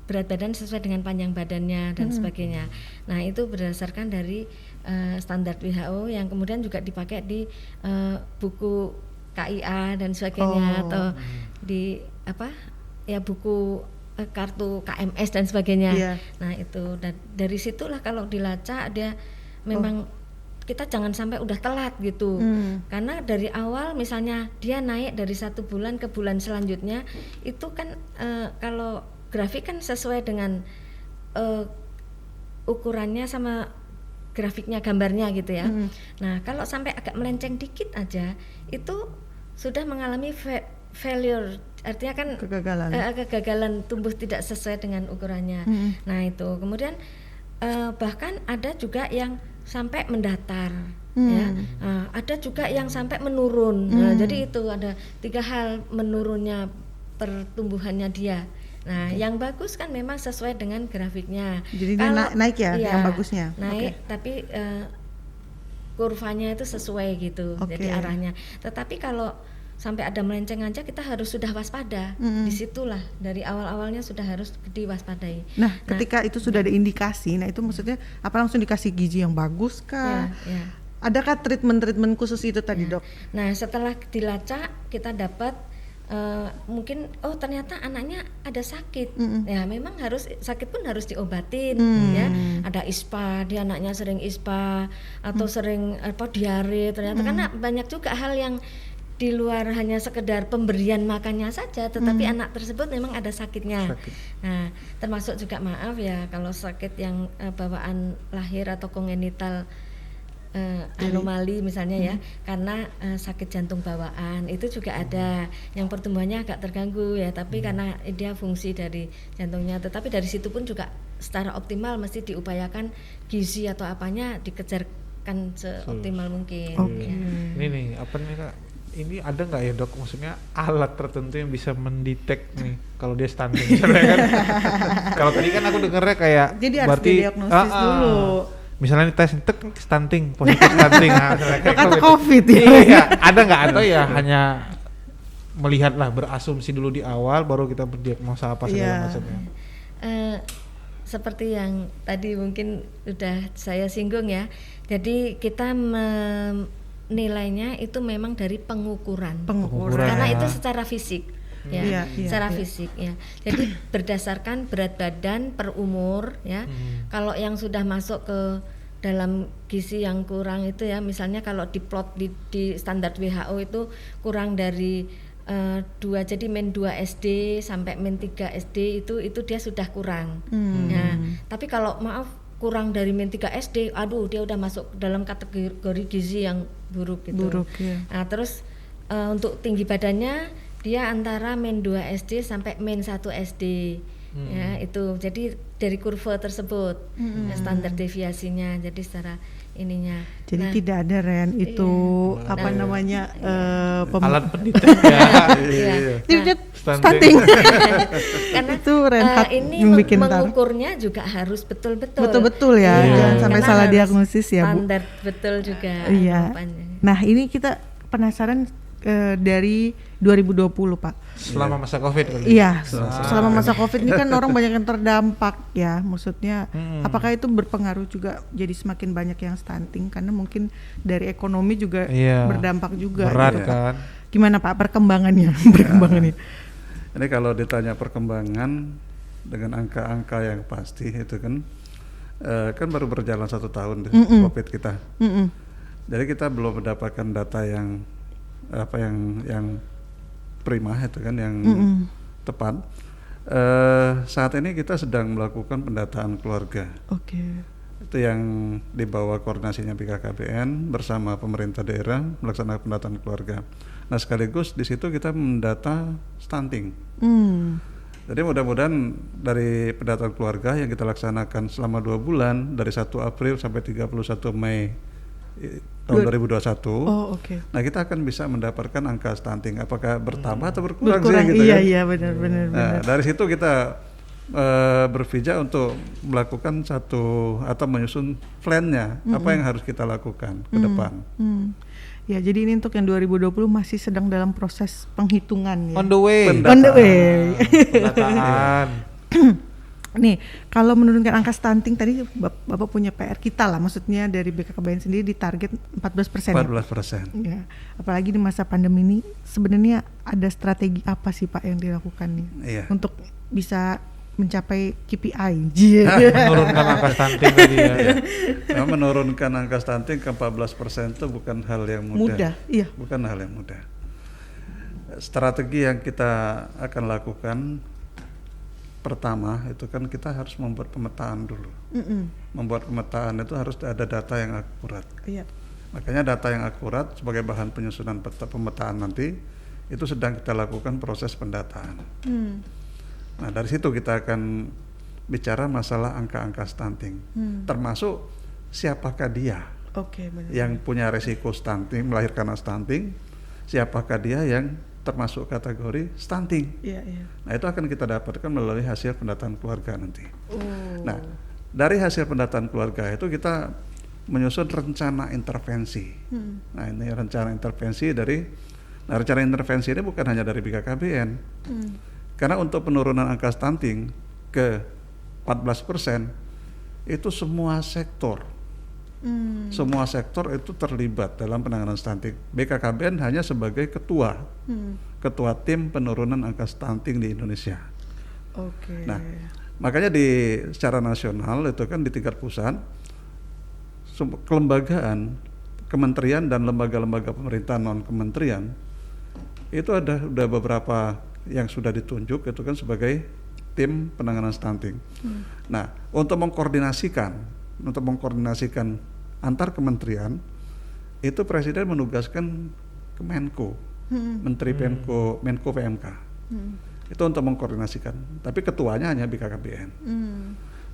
badan sesuai dengan panjang badannya dan sebagainya. Nah itu berdasarkan dari standar WHO yang kemudian juga dipakai di buku KIA dan sebagainya atau di buku kartu KMS dan sebagainya. Nah itu dari situlah kalau dilacak dia memang kita jangan sampai udah telat gitu. Karena dari awal misalnya dia naik dari 1 bulan ke bulan selanjutnya itu kan kalau grafik kan sesuai dengan ukurannya sama grafiknya, gambarnya gitu ya. Nah kalau sampai agak melenceng dikit aja itu sudah mengalami failure, artinya kan kegagalan tumbuh tidak sesuai dengan ukurannya. Nah itu kemudian bahkan ada juga yang sampai mendatar, ya. Ada juga yang sampai menurun. Nah, jadi itu ada 3 hal menurunnya pertumbuhannya dia. Nah yang bagus kan memang sesuai dengan grafiknya. Jadi naik ya, yang bagusnya. Naik, tapi kurvanya itu sesuai gitu. Jadi arahnya. Tetapi kalau sampai ada melenceng aja kita harus sudah waspada. Disitulah dari awal-awalnya sudah harus diwaspadai. Nah ketika itu sudah ada indikasi, nah itu maksudnya apa langsung dikasih gizi yang bagus kah? Adakah treatment khusus itu tadi dok? Nah setelah dilacak kita dapat mungkin ternyata anaknya ada sakit. Ya memang harus sakit pun harus diobatin ya. Ada ISPA, dia anaknya sering ISPA atau sering diare ternyata karena banyak juga hal yang di luar hanya sekedar pemberian makannya saja, tetapi anak tersebut memang ada sakitnya. Nah, termasuk juga maaf ya kalau sakit yang bawaan lahir atau kongenital anomali misalnya ya, karena sakit jantung bawaan itu juga ada yang pertumbuhannya agak terganggu ya, tapi karena dia fungsi dari jantungnya, tetapi dari situ pun juga secara optimal mesti diupayakan gizi atau apanya dikejarkan seoptimal mungkin. Ini nih apa nih Kak? Ini ada nggak ya dok, maksudnya alat tertentu yang bisa mendetek nih kalau dia stunting misalnya kan? Kalau tadi kan aku dengernya kayak jadi berarti harus didiagnosis dulu. Misalnya tes stunting, positif stunting, kata COVID ya. Iya, ada nggak atau ya hanya melihatlah berasumsi dulu di awal, baru kita berdiagnosa apa segala macamnya. Seperti yang tadi mungkin udah saya singgung ya. Jadi kita nilainya itu memang dari pengukuran. Karena itu secara fisik ya, secara fisik ya. Jadi berdasarkan berat badan per umur ya. Kalau yang sudah masuk ke dalam gizi yang kurang itu ya, misalnya kalau diplot di standar WHO itu kurang dari 2, jadi min 2 SD sampai min 3 SD itu dia sudah kurang. Nah, tapi kalau maaf kurang dari min 3 SD, dia udah masuk dalam kategori gizi yang buruk gitu. Nah, terus untuk tinggi badannya dia antara min 2 SD sampai min 1 SD. Ya, itu. Jadi dari kurva tersebut standar deviasinya. Jadi secara ininya. Jadi tidak ada Ren itu namanya alat pendetek ya. Jadi stunting. Karena itu Renhat ini mengukurnya juga harus betul-betul ya. Jangan sampai salah diagnosis ya Bu. Standar betul juga. Nah, ini kita penasaran dari 2020 Pak. Selama masa COVID. Iya, selama masa COVID ini kan orang banyak yang terdampak ya. Maksudnya apakah itu berpengaruh juga jadi semakin banyak yang stunting karena mungkin dari ekonomi juga berdampak juga. Berat gitu, kan. Gimana Pak perkembangannya? Ini kalau ditanya perkembangan dengan angka-angka yang pasti itu kan baru berjalan 1 tahun COVID kita. Jadi kita belum mendapatkan data yang prima itu kan yang tepat. Saat ini kita sedang melakukan pendataan keluarga. Itu yang di bawah koordinasinya BKKBN bersama pemerintah daerah melaksanakan pendataan keluarga. Nah sekaligus di situ kita mendata stunting. Jadi mudah-mudahan dari pendataan keluarga yang kita laksanakan selama 2 bulan dari 1 April sampai 31 Mei tahun 2021. Oh, oke. Nah, kita akan bisa mendapatkan angka stunting apakah bertambah atau berkurang Berkurang, sih gitu iya, kan. iya, benar. Nah, dari situ kita berpijak untuk melakukan satu atau menyusun plan-nya apa yang harus kita lakukan ke depan. Ya, jadi ini untuk yang 2020 masih sedang dalam proses penghitungan ya. On the way. On the way. Pendataan. Nih, kalau menurunkan angka stunting tadi Bapak punya PR kita lah, maksudnya dari BKKBN sendiri ditarget 14%. 14%. Ya, apalagi di masa pandemi ini sebenarnya ada strategi apa sih Pak yang dilakukan nih untuk bisa mencapai KPI? Menurunkan angka stunting tadi ya. Nah, menurunkan angka stunting ke 14% itu bukan hal yang mudah. Iya. Bukan hal yang mudah. Strategi yang kita akan lakukan pertama itu kan kita harus membuat pemetaan dulu. Membuat pemetaan itu harus ada data yang akurat. Iya. Makanya data yang akurat sebagai bahan penyusunan pemetaan nanti itu sedang kita lakukan proses pendataan. Nah dari situ kita akan bicara masalah angka-angka stunting, termasuk siapakah dia yang punya resiko stunting, melahirkan stunting, siapakah dia yang termasuk kategori stunting. Nah itu akan kita dapatkan melalui hasil pendataan keluarga nanti. Nah dari hasil pendataan keluarga itu kita menyusun rencana intervensi. Nah ini rencana intervensi rencana intervensi ini bukan hanya dari BKKBN. Karena untuk penurunan angka stunting ke 14% itu semua sektor. Semua sektor itu terlibat dalam penanganan stunting. BKKBN hanya sebagai ketua tim penurunan angka stunting di Indonesia. Nah, makanya secara nasional itu kan di tingkat pusat, kelembagaan, kementerian dan lembaga-lembaga pemerintah non kementerian itu udah beberapa yang sudah ditunjuk itu kan sebagai tim penanganan stunting. Nah, untuk mengkoordinasikan antar kementerian itu Presiden menugaskan Kemenko, Menteri Menko PMK. Itu untuk mengkoordinasikan. Tapi ketuanya hanya BKKBN.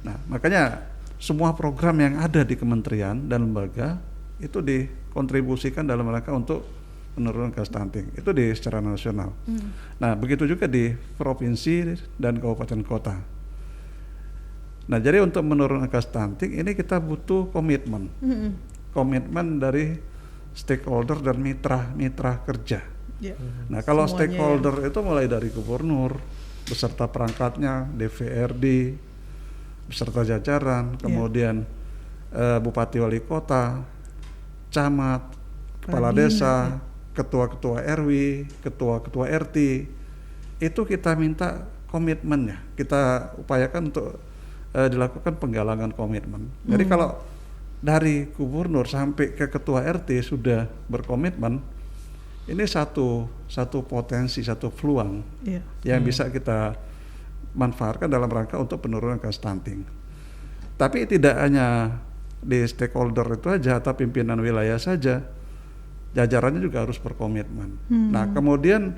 Nah, makanya semua program yang ada di kementerian dan lembaga itu dikontribusikan dalam rangka untuk penurunan angka stunting. Itu secara nasional. Nah, begitu juga di provinsi dan kabupaten kota. Nah, jadi untuk menurunkan angka stunting ini kita butuh komitmen. Komitmen dari stakeholder dan mitra kerja. Nah, kalau stakeholder itu mulai dari gubernur beserta perangkatnya, DPRD beserta jajaran, kemudian bupati wali kota, camat, kepala desa, ketua-ketua RW, ketua-ketua RT, itu kita minta komitmennya, kita upayakan untuk dilakukan penggalangan komitmen. Jadi kalau dari gubernur sampai ke ketua RT sudah berkomitmen, ini satu potensi, satu peluang yang bisa kita manfaatkan dalam rangka untuk penurunan angka stunting. Tapi tidak hanya di stakeholder itu aja atau pimpinan wilayah saja, jajarannya juga harus berkomitmen. Nah, kemudian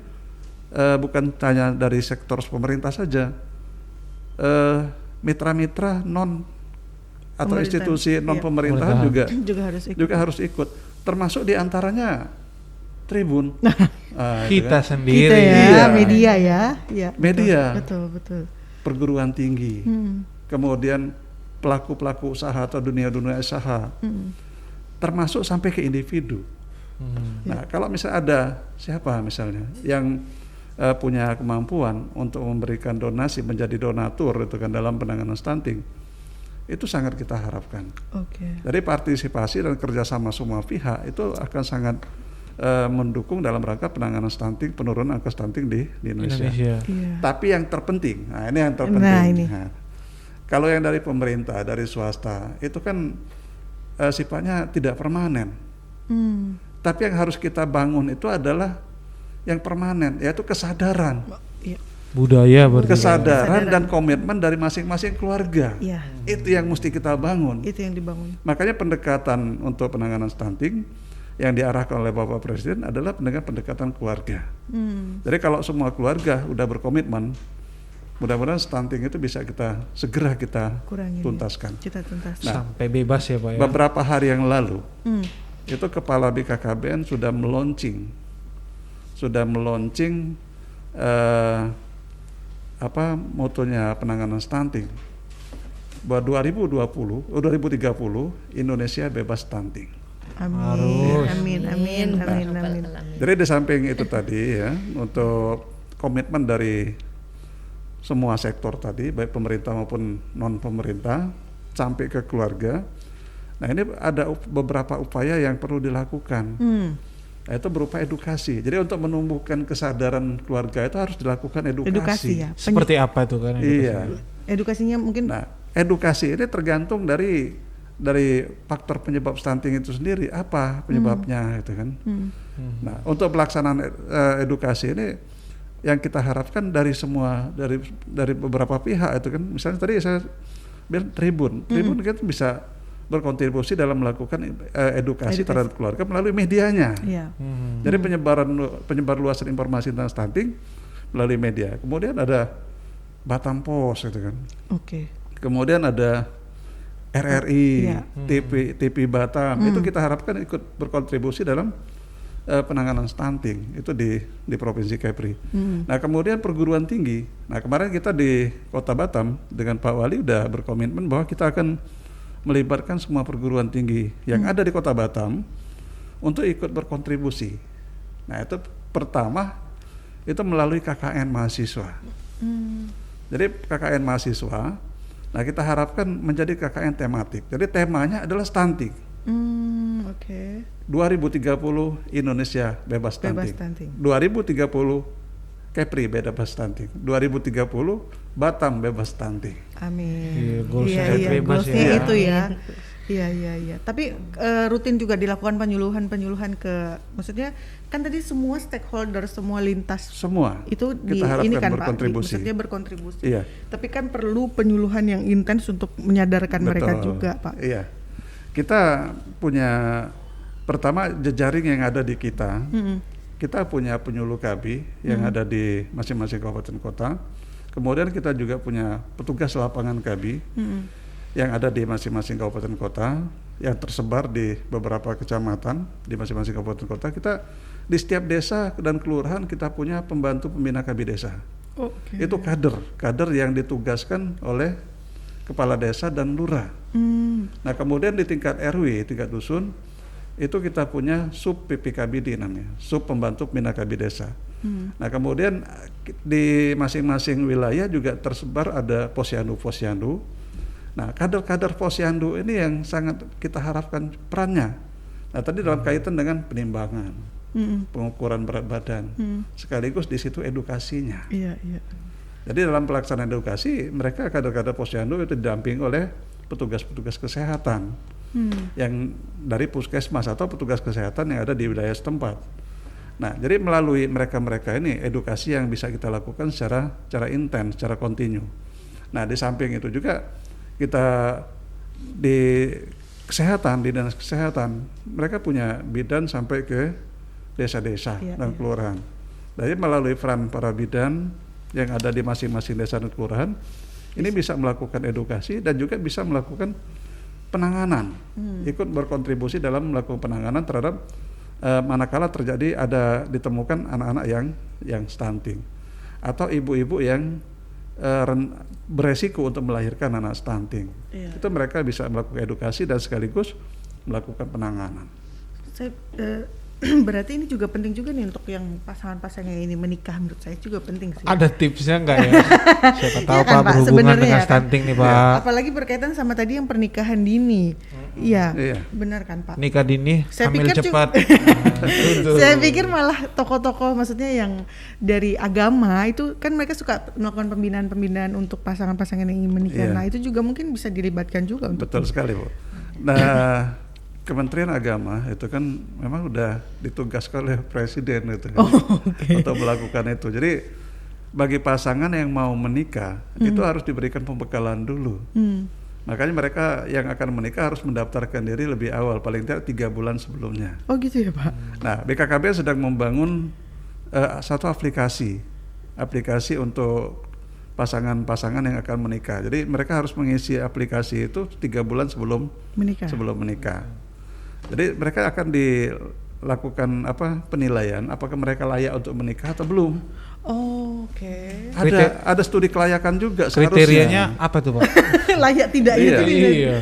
bukan hanya dari sektor pemerintah saja, mitra-mitra non atau institusi non pemerintahan juga harus ikut. Termasuk diantaranya Tribun. Kita kan? sendiri. Kita iya. Media ya. Media. Betul. Perguruan tinggi. Kemudian pelaku-pelaku usaha atau dunia usaha. Termasuk sampai ke individu. Nah, kalau misalnya ada siapa misalnya yang punya kemampuan untuk memberikan donasi menjadi donatur itu kan dalam penanganan stunting, itu sangat kita harapkan. Jadi partisipasi dan kerjasama semua pihak itu akan sangat mendukung dalam rangka penanganan stunting, penurunan angka stunting di Indonesia. Tapi yang terpenting, ini yang terpenting. Nah, kalau yang dari pemerintah, dari swasta, itu kan sifatnya tidak permanen. Tapi yang harus kita bangun itu adalah yang permanen, yaitu kesadaran. Budaya berarti. Kesadaran dan komitmen dari masing-masing keluarga. Itu yang mesti kita bangun. Itu yang dibangun. Makanya pendekatan untuk penanganan stunting yang diarahkan oleh Bapak Presiden adalah dengan pendekatan keluarga. Jadi kalau semua keluarga udah berkomitmen, mudah-mudahan stunting itu bisa segera kita kurangin, tuntaskan. Kita tuntaskan. Nah, sampai bebas ya Pak ya. beberapa hari yang lalu itu Kepala BKKBN sudah meluncing motonya penanganan stunting bahwa 2030 Indonesia bebas stunting. Amin. Jadi di samping itu tadi ya, untuk komitmen dari semua sektor tadi, baik pemerintah maupun non pemerintah sampai ke keluarga. Nah ini ada beberapa upaya yang perlu dilakukan. Itu berupa edukasi. Jadi untuk menumbuhkan kesadaran keluarga itu harus dilakukan edukasi. Ya. Seperti apa itu kan? Iya. Edukasinya mungkin. Nah, edukasi ini tergantung dari faktor penyebab stunting itu sendiri, apa penyebabnya gitu kan. Nah, untuk pelaksanaan edukasi ini yang kita harapkan dari beberapa pihak itu kan. Misalnya tadi saya bilang Tribun kan bisa berkontribusi dalam melakukan edukasi terhadap keluarga melalui medianya. Jadi penyebar luasan informasi tentang stunting melalui media. Kemudian ada Batam Pos gitu kan. Kemudian ada RRI, TV Batam. Itu kita harapkan ikut berkontribusi dalam penanganan stunting itu di Provinsi Kepri. Nah, kemudian perguruan tinggi. Nah, kemarin kita di Kota Batam dengan Pak Wali udah berkomitmen bahwa kita akan melibatkan semua perguruan tinggi yang ada di Kota Batam untuk ikut berkontribusi. Nah, itu pertama itu melalui KKN mahasiswa. Jadi KKN mahasiswa, nah kita harapkan menjadi KKN tematik. Jadi temanya adalah stunting. 2030 Indonesia bebas stunting. 2030 Kepri bebas stunting. 2030 Batam bebas stunting. Amin. Iya, goalsnya itu ya. Iya. Tapi rutin juga dilakukan penyuluhan ke, maksudnya kan tadi semua stakeholder, semua lintas. Semua. Itu kita harapkan ini kan berkontribusi. Pak, maksudnya berkontribusi. Iya. Tapi kan perlu penyuluhan yang intens untuk menyadarkan mereka juga, Pak. Iya. Kita punya pertama jejaring yang ada di kita. Kita punya penyuluh KB yang ada di masing-masing kabupaten kota. Kemudian kita juga punya petugas lapangan KB yang ada di masing-masing kabupaten kota, yang tersebar di beberapa kecamatan di masing-masing kabupaten kota. Kita di setiap desa dan kelurahan kita punya pembantu pembina KB desa. Itu kader yang ditugaskan oleh kepala desa dan lurah. Nah, kemudian di tingkat RW, tingkat dusun, itu kita punya sub PPKBD namanya, sub pembantu pembina KB desa. Nah, kemudian di masing-masing wilayah juga tersebar ada posyandu. Nah, kader-kader posyandu ini yang sangat kita harapkan perannya. Nah, tadi dalam kaitan dengan penimbangan, pengukuran berat badan, sekaligus di situ edukasinya. Iya. Jadi dalam pelaksanaan edukasi, mereka kader-kader posyandu itu didampingi oleh petugas-petugas kesehatan yang dari puskesmas atau petugas kesehatan yang ada di wilayah setempat. Nah, jadi melalui mereka-mereka ini edukasi yang bisa kita lakukan secara intens, secara kontinu. Nah, di samping itu juga kita di kesehatan, di dinas kesehatan, mereka punya bidan sampai ke desa-desa dan kelurahan. Jadi melalui peran para bidan yang ada di masing-masing desa dan kelurahan, ini bisa melakukan edukasi dan juga bisa melakukan penanganan, ikut berkontribusi dalam melakukan penanganan terhadap manakala ditemukan anak-anak yang stunting atau ibu-ibu yang beresiko untuk melahirkan anak stunting. Itu mereka bisa melakukan edukasi dan sekaligus melakukan penanganan. Berarti ini juga penting juga nih untuk yang pasangan-pasangan yang ini menikah, menurut saya juga penting sih. Ada tipsnya nggak ya? Siapa tahu kan, Pak berhubungan dengan ya, stunting kan? nih Pak. Apalagi berkaitan sama tadi yang pernikahan dini. Iya, benar kan Pak? Nikah dini, hamil cepat. Saya pikir malah tokoh-tokoh maksudnya yang dari agama itu kan mereka suka melakukan pembinaan-pembinaan untuk pasangan-pasangan yang ingin menikah. Nah, itu juga mungkin bisa dilibatkan juga untuk Betul sekali, Bu. Nah, Kementerian Agama itu kan memang udah ditugaskan oleh Presiden itu kan, untuk melakukan itu. Jadi bagi pasangan yang mau menikah itu harus diberikan pembekalan dulu. Makanya mereka yang akan menikah harus mendaftarkan diri lebih awal, paling tidak 3 bulan sebelumnya. Oh gitu ya Pak? Nah, BKKBN sedang membangun satu aplikasi untuk pasangan-pasangan yang akan menikah. Jadi mereka harus mengisi aplikasi itu 3 bulan sebelum menikah. Jadi mereka akan dilakukan penilaian apakah mereka layak untuk menikah atau belum. Oh, oke. Ada studi kelayakan juga kriterianya seharusnya. apa tuh Pak? Layak tidak Iya. itu. Iya.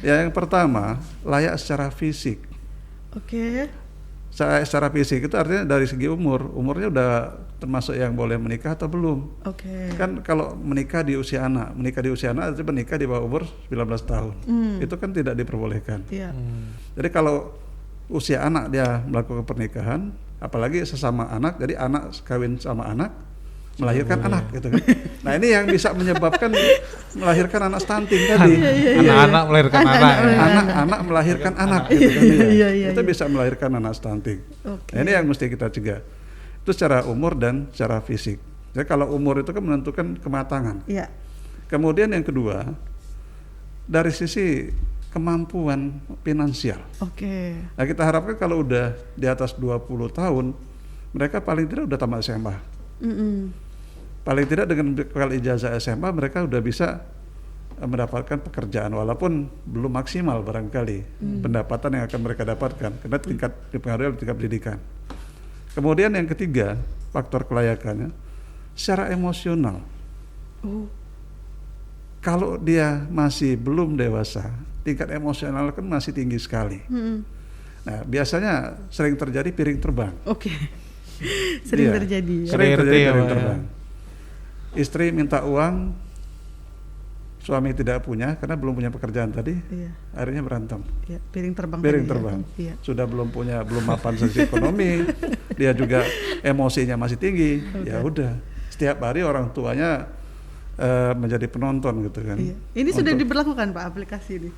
Ya, yang pertama layak secara fisik. Oke. Secara fisik itu artinya dari segi umurnya udah termasuk yang boleh menikah atau belum. Oke. Kan kalau menikah di usia anak artinya menikah di bawah umur 19 tahun. Itu kan tidak diperbolehkan. Iya. Jadi kalau usia anak dia melakukan pernikahan, apalagi sesama anak, jadi anak kawin sama anak melahirkan anak gitu kan. Nah, ini yang bisa menyebabkan melahirkan anak stunting tadi. Anak-anak melahirkan anak. Anak melahirkan anak gitu kan. Iya. Itu bisa melahirkan anak stunting. Oke. Nah, ini yang mesti kita cegah. Itu secara umur dan secara fisik. Jadi kalau umur itu kan menentukan kematangan. Iya. Kemudian yang kedua, dari sisi kemampuan finansial. Oke. Nah, kita harapkan kalau udah di atas 20 tahun, mereka paling tidak udah tamat SMA. Paling tidak dengan bekal ijazah SMA mereka udah bisa mendapatkan pekerjaan walaupun belum maksimal barangkali pendapatan yang akan mereka dapatkan karena tingkat dipengaruhi oleh tingkat pendidikan. Kemudian yang ketiga, faktor kelayakannya secara emosional. Kalau dia masih belum dewasa, tingkat emosional kan masih tinggi sekali. Nah, biasanya sering terjadi piring terbang. Oke. Sering terjadi. Sering terjadi ya, piring terbang. Istri minta uang, suami tidak punya karena belum punya pekerjaan tadi, akhirnya berantem. Iya, piring terbang. Piring terbang. Iya. Sudah belum mapan sisi ekonomi, dia juga emosinya masih tinggi. Ya udah, setiap hari orang tuanya menjadi penonton gitu kan. Iya. Ini sudah diberlakukan Pak aplikasi ini?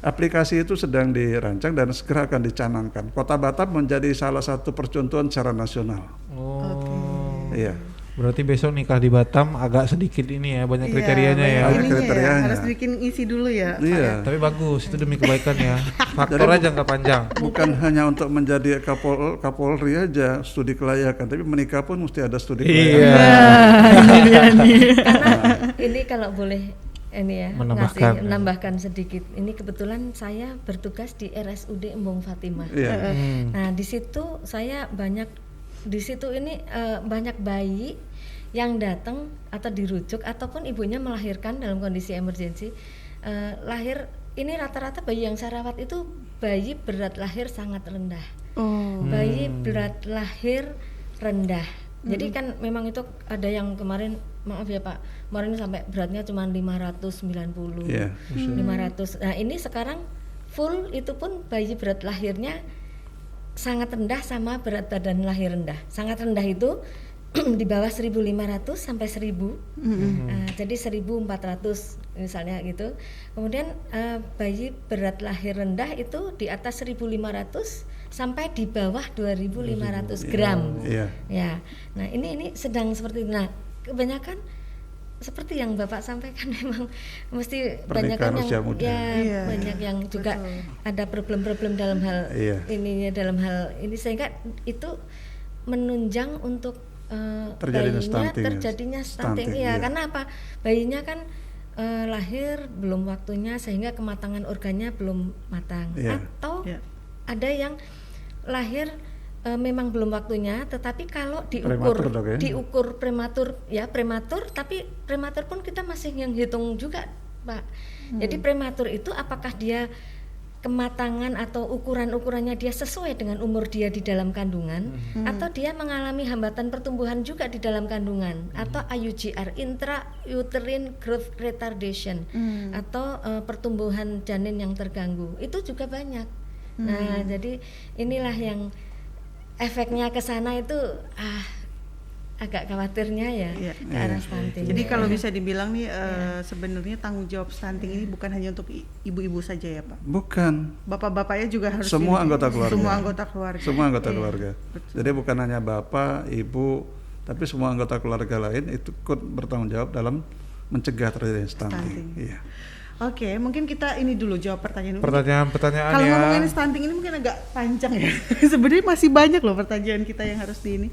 Aplikasi itu sedang dirancang dan segera akan dicanangkan. Kota Batam menjadi salah satu percontohan secara nasional. Oh. Iya. Berarti besok nikah di Batam agak sedikit ini ya, banyak kriterianya ya. Banyak kriterianya. Harus bikin isi dulu ya. Iya. Tapi bagus, itu demi kebaikan ya. Faktor aja jangka panjang. Bukan hanya untuk menjadi Kapolri aja studi kelayakan, tapi menikah pun mesti ada studi kelayakan. Iya. Karena ini kalau boleh ini ya menambahkan sedikit. Ini kebetulan saya bertugas di RSUD Embong Fatimah. Iya. Nah, di situ ini banyak bayi yang datang atau dirujuk ataupun ibunya melahirkan dalam kondisi emergensi. Lahir ini rata-rata bayi yang saya rawat itu bayi berat lahir sangat rendah. Bayi berat lahir rendah. Jadi kan memang itu ada yang kemarin, maaf ya Pak, kemarin sampai beratnya cuma 590, 500. Nah ini sekarang full itu pun bayi berat lahirnya sangat rendah sama berat badan lahir rendah. Sangat rendah itu di bawah 1.500 sampai 1.000, jadi 1.400 misalnya gitu. Kemudian bayi berat lahir rendah itu di atas 1.500 sampai di bawah 2.500 gram. Ya, nah ini sedang seperti itu. Nah kebanyakan seperti yang Bapak sampaikan memang mesti banyak yang banyak yang juga ada problem-problem dalam hal dalam hal ini sehingga itu menunjang untuk terjadinya stunting. Karena apa? Bayinya kan lahir belum waktunya sehingga kematangan organnya belum matang. Atau ada yang lahir memang belum waktunya, tetapi kalau diukur prematur, tapi prematur pun kita masih yang hitung juga, Pak. Jadi prematur itu apakah dia kematangan atau ukurannya dia sesuai dengan umur dia di dalam kandungan, atau dia mengalami hambatan pertumbuhan juga di dalam kandungan, atau IUGR, intrauterine growth retardation, atau pertumbuhan janin yang terganggu, itu juga banyak. Nah jadi inilah yang efeknya ke sana itu agak khawatirnya ya ke arah stunting. Jadi kalau bisa dibilang nih sebenarnya tanggung jawab stunting ini bukan hanya untuk ibu-ibu saja ya Pak? Bukan. Bapak-bapaknya juga harus. Semua anggota keluarga. Semua anggota keluarga. Jadi bukan hanya bapak, ibu, tapi semua anggota keluarga lain itu ikut bertanggung jawab dalam mencegah terjadinya stunting. Iya. Oke, mungkin kita ini dulu jawab pertanyaan. Pertanyaan-pertanyaan Kalau ya. ngomongin stunting ini mungkin agak panjang ya. Sebenarnya masih banyak loh pertanyaan kita yang harus di ini.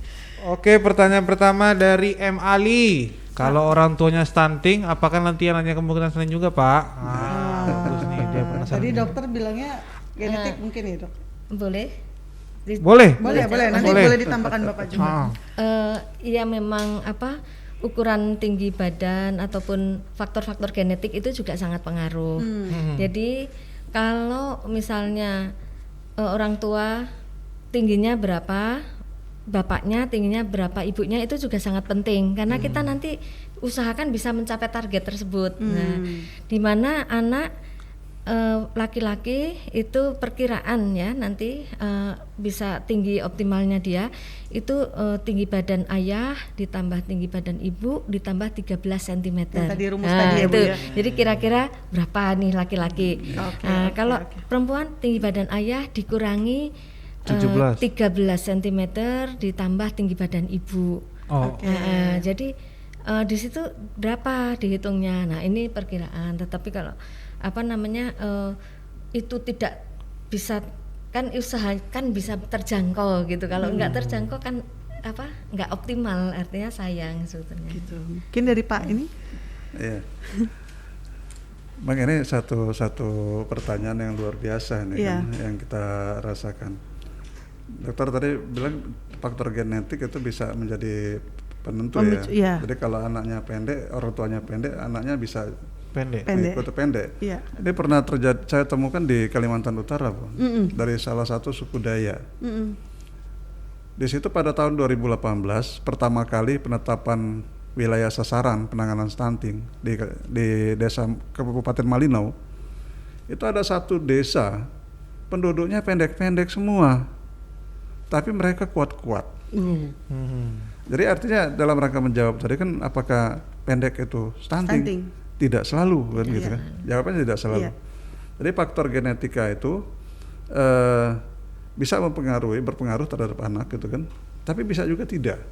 Oke, pertanyaan pertama dari M. Ali. Kalau orang tuanya stunting, apakah nanti anaknya kemungkinan stunting juga, Pak? Terus nih dia penasaran. Tadi dokter bilangnya genetik mungkin ya, Dok? Boleh? Boleh. Boleh. Nanti boleh ditambahkan Bapak juga. Iya memang ukuran tinggi badan ataupun faktor-faktor genetik itu juga sangat pengaruh. Jadi kalau misalnya orang tua tingginya berapa, bapaknya tingginya berapa, ibunya itu juga sangat penting karena kita nanti usahakan bisa mencapai target tersebut. Nah, di mana anak laki-laki itu perkiraan ya nanti bisa tinggi optimalnya dia itu tinggi badan ayah ditambah tinggi badan ibu ditambah 13 cm. Yang tadi rumus tadi ya, Bu ya. Jadi kira-kira berapa nih laki-laki? Kalau perempuan tinggi badan ayah dikurangi 13 cm ditambah tinggi badan ibu. Jadi di situ berapa dihitungnya. Nah, ini perkiraan. Tetapi kalau itu tidak bisa kan usahakan bisa terjangkau gitu. Kalau enggak terjangkau kan enggak optimal, artinya sayang sebetulnya. Gitu. Mungkin dari Pak ini? Iya. Bang, ini satu pertanyaan yang luar biasa nih kan, yang kita rasakan. Dokter tadi bilang faktor genetik itu bisa menjadi penentu ya. Jadi kalau anaknya pendek, orang tuanya pendek, anaknya bisa pendek. Iya. Ini pernah terjadi, saya temukan di Kalimantan Utara, Bu, dari salah satu suku Dayak. Di situ pada tahun 2018 pertama kali penetapan wilayah sasaran penanganan stunting di desa Kabupaten Malinau. Itu ada satu desa penduduknya pendek-pendek semua, tapi mereka kuat-kuat. Jadi artinya dalam rangka menjawab tadi kan, apakah pendek itu stunting? Tidak selalu kan gitu kan. Jawabannya tidak selalu. Jadi faktor genetika itu bisa berpengaruh terhadap anak gitu kan. Tapi bisa juga tidak.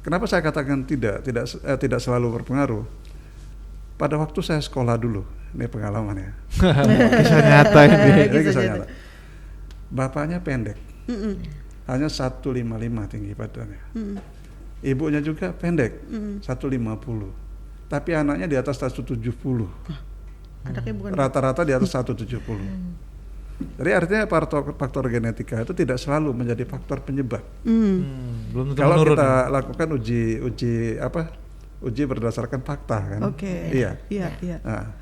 Kenapa saya katakan tidak selalu berpengaruh? Pada waktu saya sekolah dulu, ini pengalaman ya. Kisah nyata ini. Kisah nyata. Bapaknya pendek. Hanya 155 tinggi badannya. Ibunya juga pendek, 150. Tapi anaknya di atas 170. Rata-rata di atas 170. Jadi artinya faktor genetika itu tidak selalu menjadi faktor penyebab. Kalau kita lakukan uji berdasarkan fakta kan. Iya. Nah,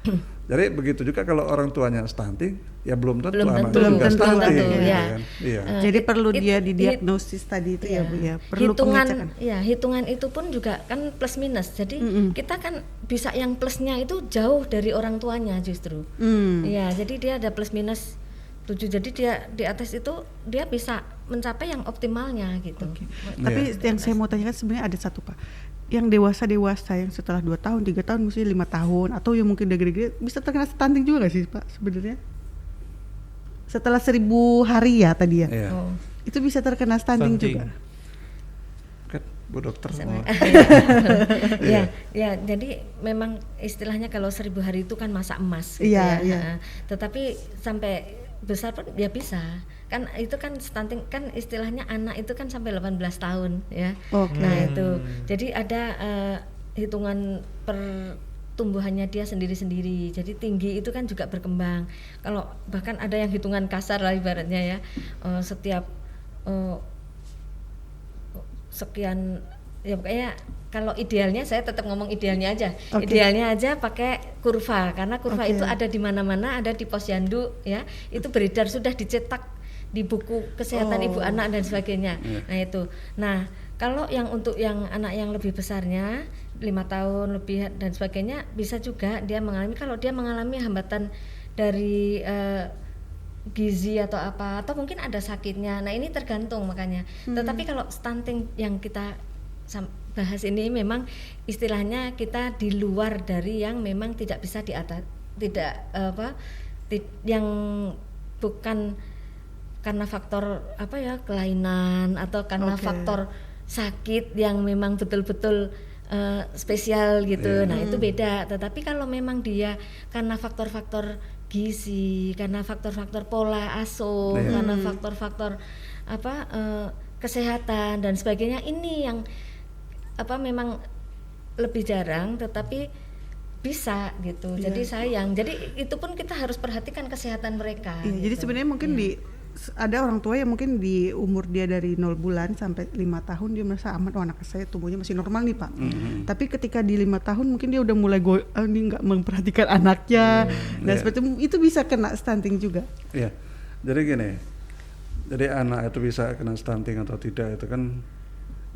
jadi begitu juga kalau orang tuanya stunting, ya belum tentu anaknya juga stunting. Kan? Iya. Jadi perlu dia didiagnosis tadi itu ya, Bu ya. Perlu pengecekan. Hitungan itu pun juga kan plus minus. Jadi kita kan bisa yang plusnya itu jauh dari orang tuanya justru. Iya, jadi dia ada plus minus 7. Jadi dia di atas itu dia bisa mencapai yang optimalnya gitu. Tapi yang saya mau tanyakan sebenarnya ada satu, Pak. Yang dewasa yang setelah 2 tahun, 3 tahun, mesti 5 tahun atau yang mungkin udah gede-gede bisa terkena stunting juga nggak sih, Pak, sebenarnya? Setelah 1000 hari ya tadi ya. Itu bisa terkena stunting juga. Kan Bu Dokter. Ya, jadi memang istilahnya kalau 1000 hari itu kan masa emas gitu ya. Tetapi sampai besar pun ya bisa. Kan itu kan stunting kan istilahnya anak itu kan sampai 18 tahun ya. Nah itu jadi ada hitungan pertumbuhannya dia sendiri-sendiri. Jadi tinggi itu kan juga berkembang. Kalau bahkan ada yang hitungan kasar lah ibaratnya ya, setiap sekian ya pokoknya kalau idealnya saya tetap ngomong idealnya aja. Idealnya aja pakai kurva karena kurva itu ada di mana-mana, ada di posyandu ya. Itu beredar sudah dicetak di buku kesehatan ibu anak dan sebagainya. Nah itu. Nah, kalau yang untuk yang anak yang lebih besarnya 5 tahun lebih dan sebagainya bisa juga dia mengalami, kalau dia mengalami hambatan dari gizi atau apa atau mungkin ada sakitnya. Nah, ini tergantung makanya. Tetapi kalau stunting yang kita bahas ini memang istilahnya kita di luar dari yang memang tidak bisa yang bukan karena faktor kelainan atau karena faktor sakit yang memang betul-betul spesial gitu. Nah, itu beda. Tetapi kalau memang dia karena faktor-faktor gizi, karena faktor-faktor pola asuh, karena faktor-faktor kesehatan dan sebagainya, ini yang memang lebih jarang tetapi bisa gitu. Jadi sayang. Jadi itu pun kita harus perhatikan kesehatan mereka. Iya, gitu. Jadi sebenarnya mungkin ada orang tua yang mungkin di umur dia dari 0 bulan sampai 5 tahun dia merasa aman, anak saya tumbuhnya masih normal nih Pak. Tapi ketika di 5 tahun mungkin dia udah mulai ini nggak memperhatikan anaknya, dan seperti itu bisa kena stunting juga. Iya, jadi gini, jadi anak itu bisa kena stunting atau tidak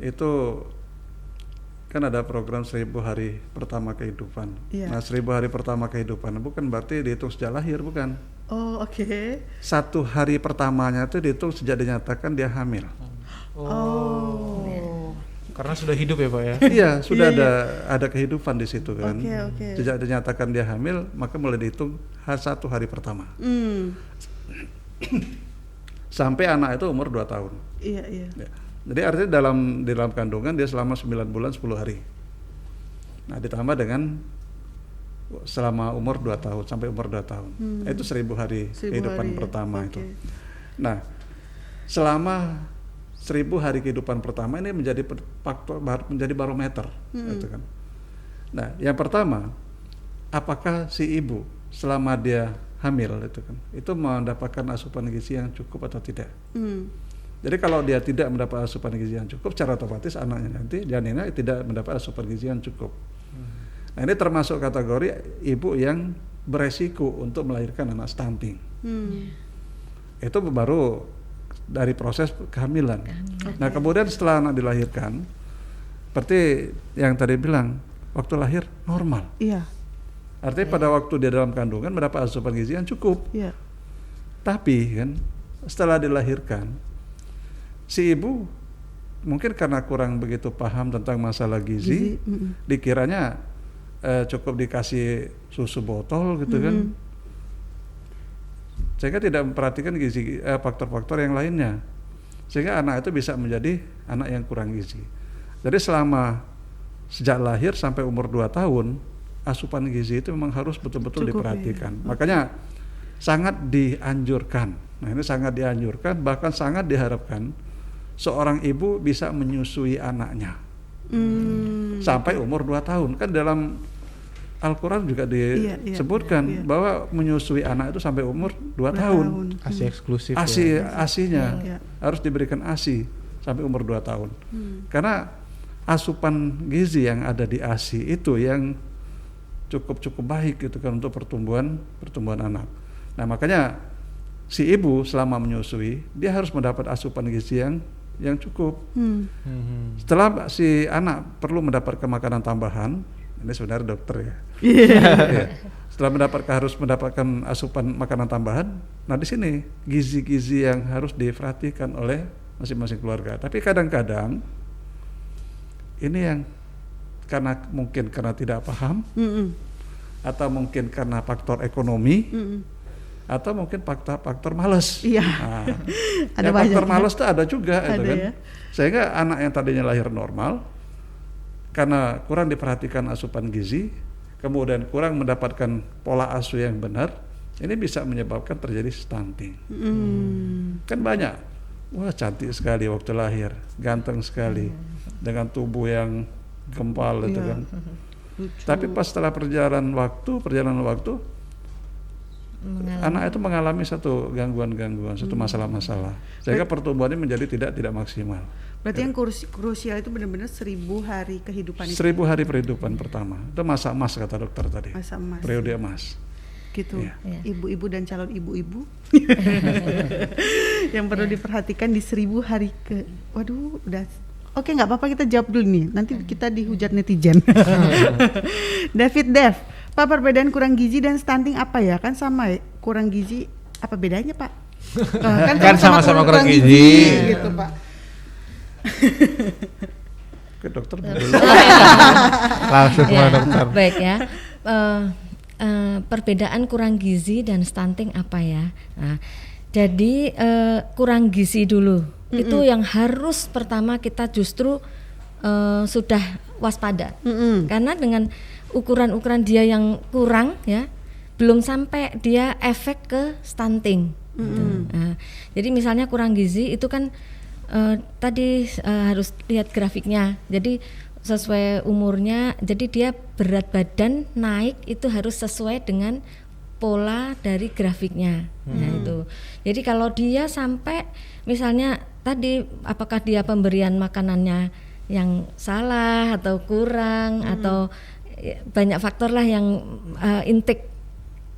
itu kan ada program 1000 hari pertama kehidupan. Nah 1000 hari pertama kehidupan bukan berarti dihitung sejak lahir, bukan. Oh oke. 1 hari pertamanya itu dihitung sejak dinyatakan dia hamil. Karena sudah hidup ya Pak ya? Iya, sudah ada kehidupan di situ kan. Oke. Sejak dinyatakan dia hamil, maka mulai dihitung 1 hari pertama. Sampai anak itu umur 2 tahun. Iya. Ya. Jadi artinya di dalam kandungan dia selama 9 bulan 10 hari. Nah, ditambah dengan selama umur 2 tahun sampai umur 2 tahun. Itu 1000 hari kehidupan pertama itu. Nah, selama 1000 hari kehidupan pertama ini menjadi faktor, menjadi barometer gitu kan. Nah, yang pertama, apakah si ibu selama dia hamil itu mendapatkan asupan gizi yang cukup atau tidak? Jadi kalau dia tidak mendapat asupan gizi yang cukup, secara otomatis anaknya nanti janinnya tidak mendapat asupan gizi yang cukup. Nah, ini termasuk kategori ibu yang beresiko untuk melahirkan anak stunting. Itu baru dari proses kehamilan. Nah, kemudian setelah anak dilahirkan, seperti yang tadi bilang, waktu lahir normal. Iya. Artinya pada waktu dia dalam kandungan mendapat asupan gizi yang cukup. Iya. Tapi kan setelah dilahirkan, si ibu mungkin karena kurang begitu paham tentang masalah gizi dikiranya cukup dikasih susu botol gitu kan, sehingga tidak memperhatikan gizi faktor-faktor yang lainnya, sehingga anak itu bisa menjadi anak yang kurang gizi. Jadi sejak lahir sampai umur 2 tahun asupan gizi itu memang harus betul-betul diperhatikan. Makanya sangat dianjurkan. Nah, ini sangat dianjurkan, bahkan sangat diharapkan seorang ibu bisa menyusui anaknya sampai umur 2 tahun. Kan dalam Al-Quran juga disebutkan bahwa menyusui anak itu sampai umur 2 tahun. ASI eksklusif. ASI-nya harus diberikan ASI sampai umur 2 tahun. Karena asupan gizi yang ada di ASI itu yang cukup baik gitu kan untuk pertumbuhan anak. Nah, makanya si ibu selama menyusui dia harus mendapat asupan gizi yang cukup. Setelah si anak perlu mendapatkan makanan tambahan, ini sebenarnya dokter ya. Setelah harus mendapatkan asupan makanan tambahan, nah di sini gizi-gizi yang harus diperhatikan oleh masing-masing keluarga. Tapi kadang-kadang ini yang mungkin karena tidak paham, atau mungkin karena faktor ekonomi, atau mungkin faktor malas. Iya. Nah, ada faktor malas itu ada juga, ada kan? Ya? Sehingga anak yang tadinya lahir normal, karena kurang diperhatikan asupan gizi, kemudian kurang mendapatkan pola asuh yang benar, ini bisa menyebabkan terjadi stunting. Kan banyak, wah cantik sekali waktu lahir, ganteng sekali, dengan tubuh yang gempal itu kan. Tapi pas setelah perjalanan waktu, anak itu mengalami satu gangguan, satu masalah-masalah, sehingga pertumbuhannya menjadi tidak maksimal. Berarti yang krusial itu benar-benar 1000 hari kehidupan itu. 1000 hari kehidupan pertama. Itu masa emas kata dokter tadi. Masa emas. Periode emas. Gitu. Ya. Ibu-ibu dan calon ibu-ibu yang perlu diperhatikan di 1000 hari ke. Waduh, udah. Oke, nggak apa-apa, kita jawab dulu nih. Nanti kita dihujat netizen. Dev, Pak, perbedaan kurang gizi dan stunting apa ya? Kan sama ya, kurang gizi apa bedanya, Pak? Kan sama-sama kurang gizi. Gitu, Pak. Ke dokter dulu. Langsung ke dokter. Baik ya. Perbedaan kurang gizi dan stunting apa ya? Nah, jadi kurang gizi dulu. Itu yang harus pertama kita justru sudah waspada. Karena dengan ukuran-ukuran dia yang kurang ya, belum sampai dia efek ke stunting. Gitu. Nah, jadi misalnya kurang gizi itu kan tadi harus lihat grafiknya. Jadi sesuai umurnya, jadi dia berat badan naik itu harus sesuai dengan pola dari grafiknya. Nah itu. Jadi kalau dia sampai misalnya tadi apakah dia pemberian makanannya yang salah atau kurang atau banyak faktor lah yang intake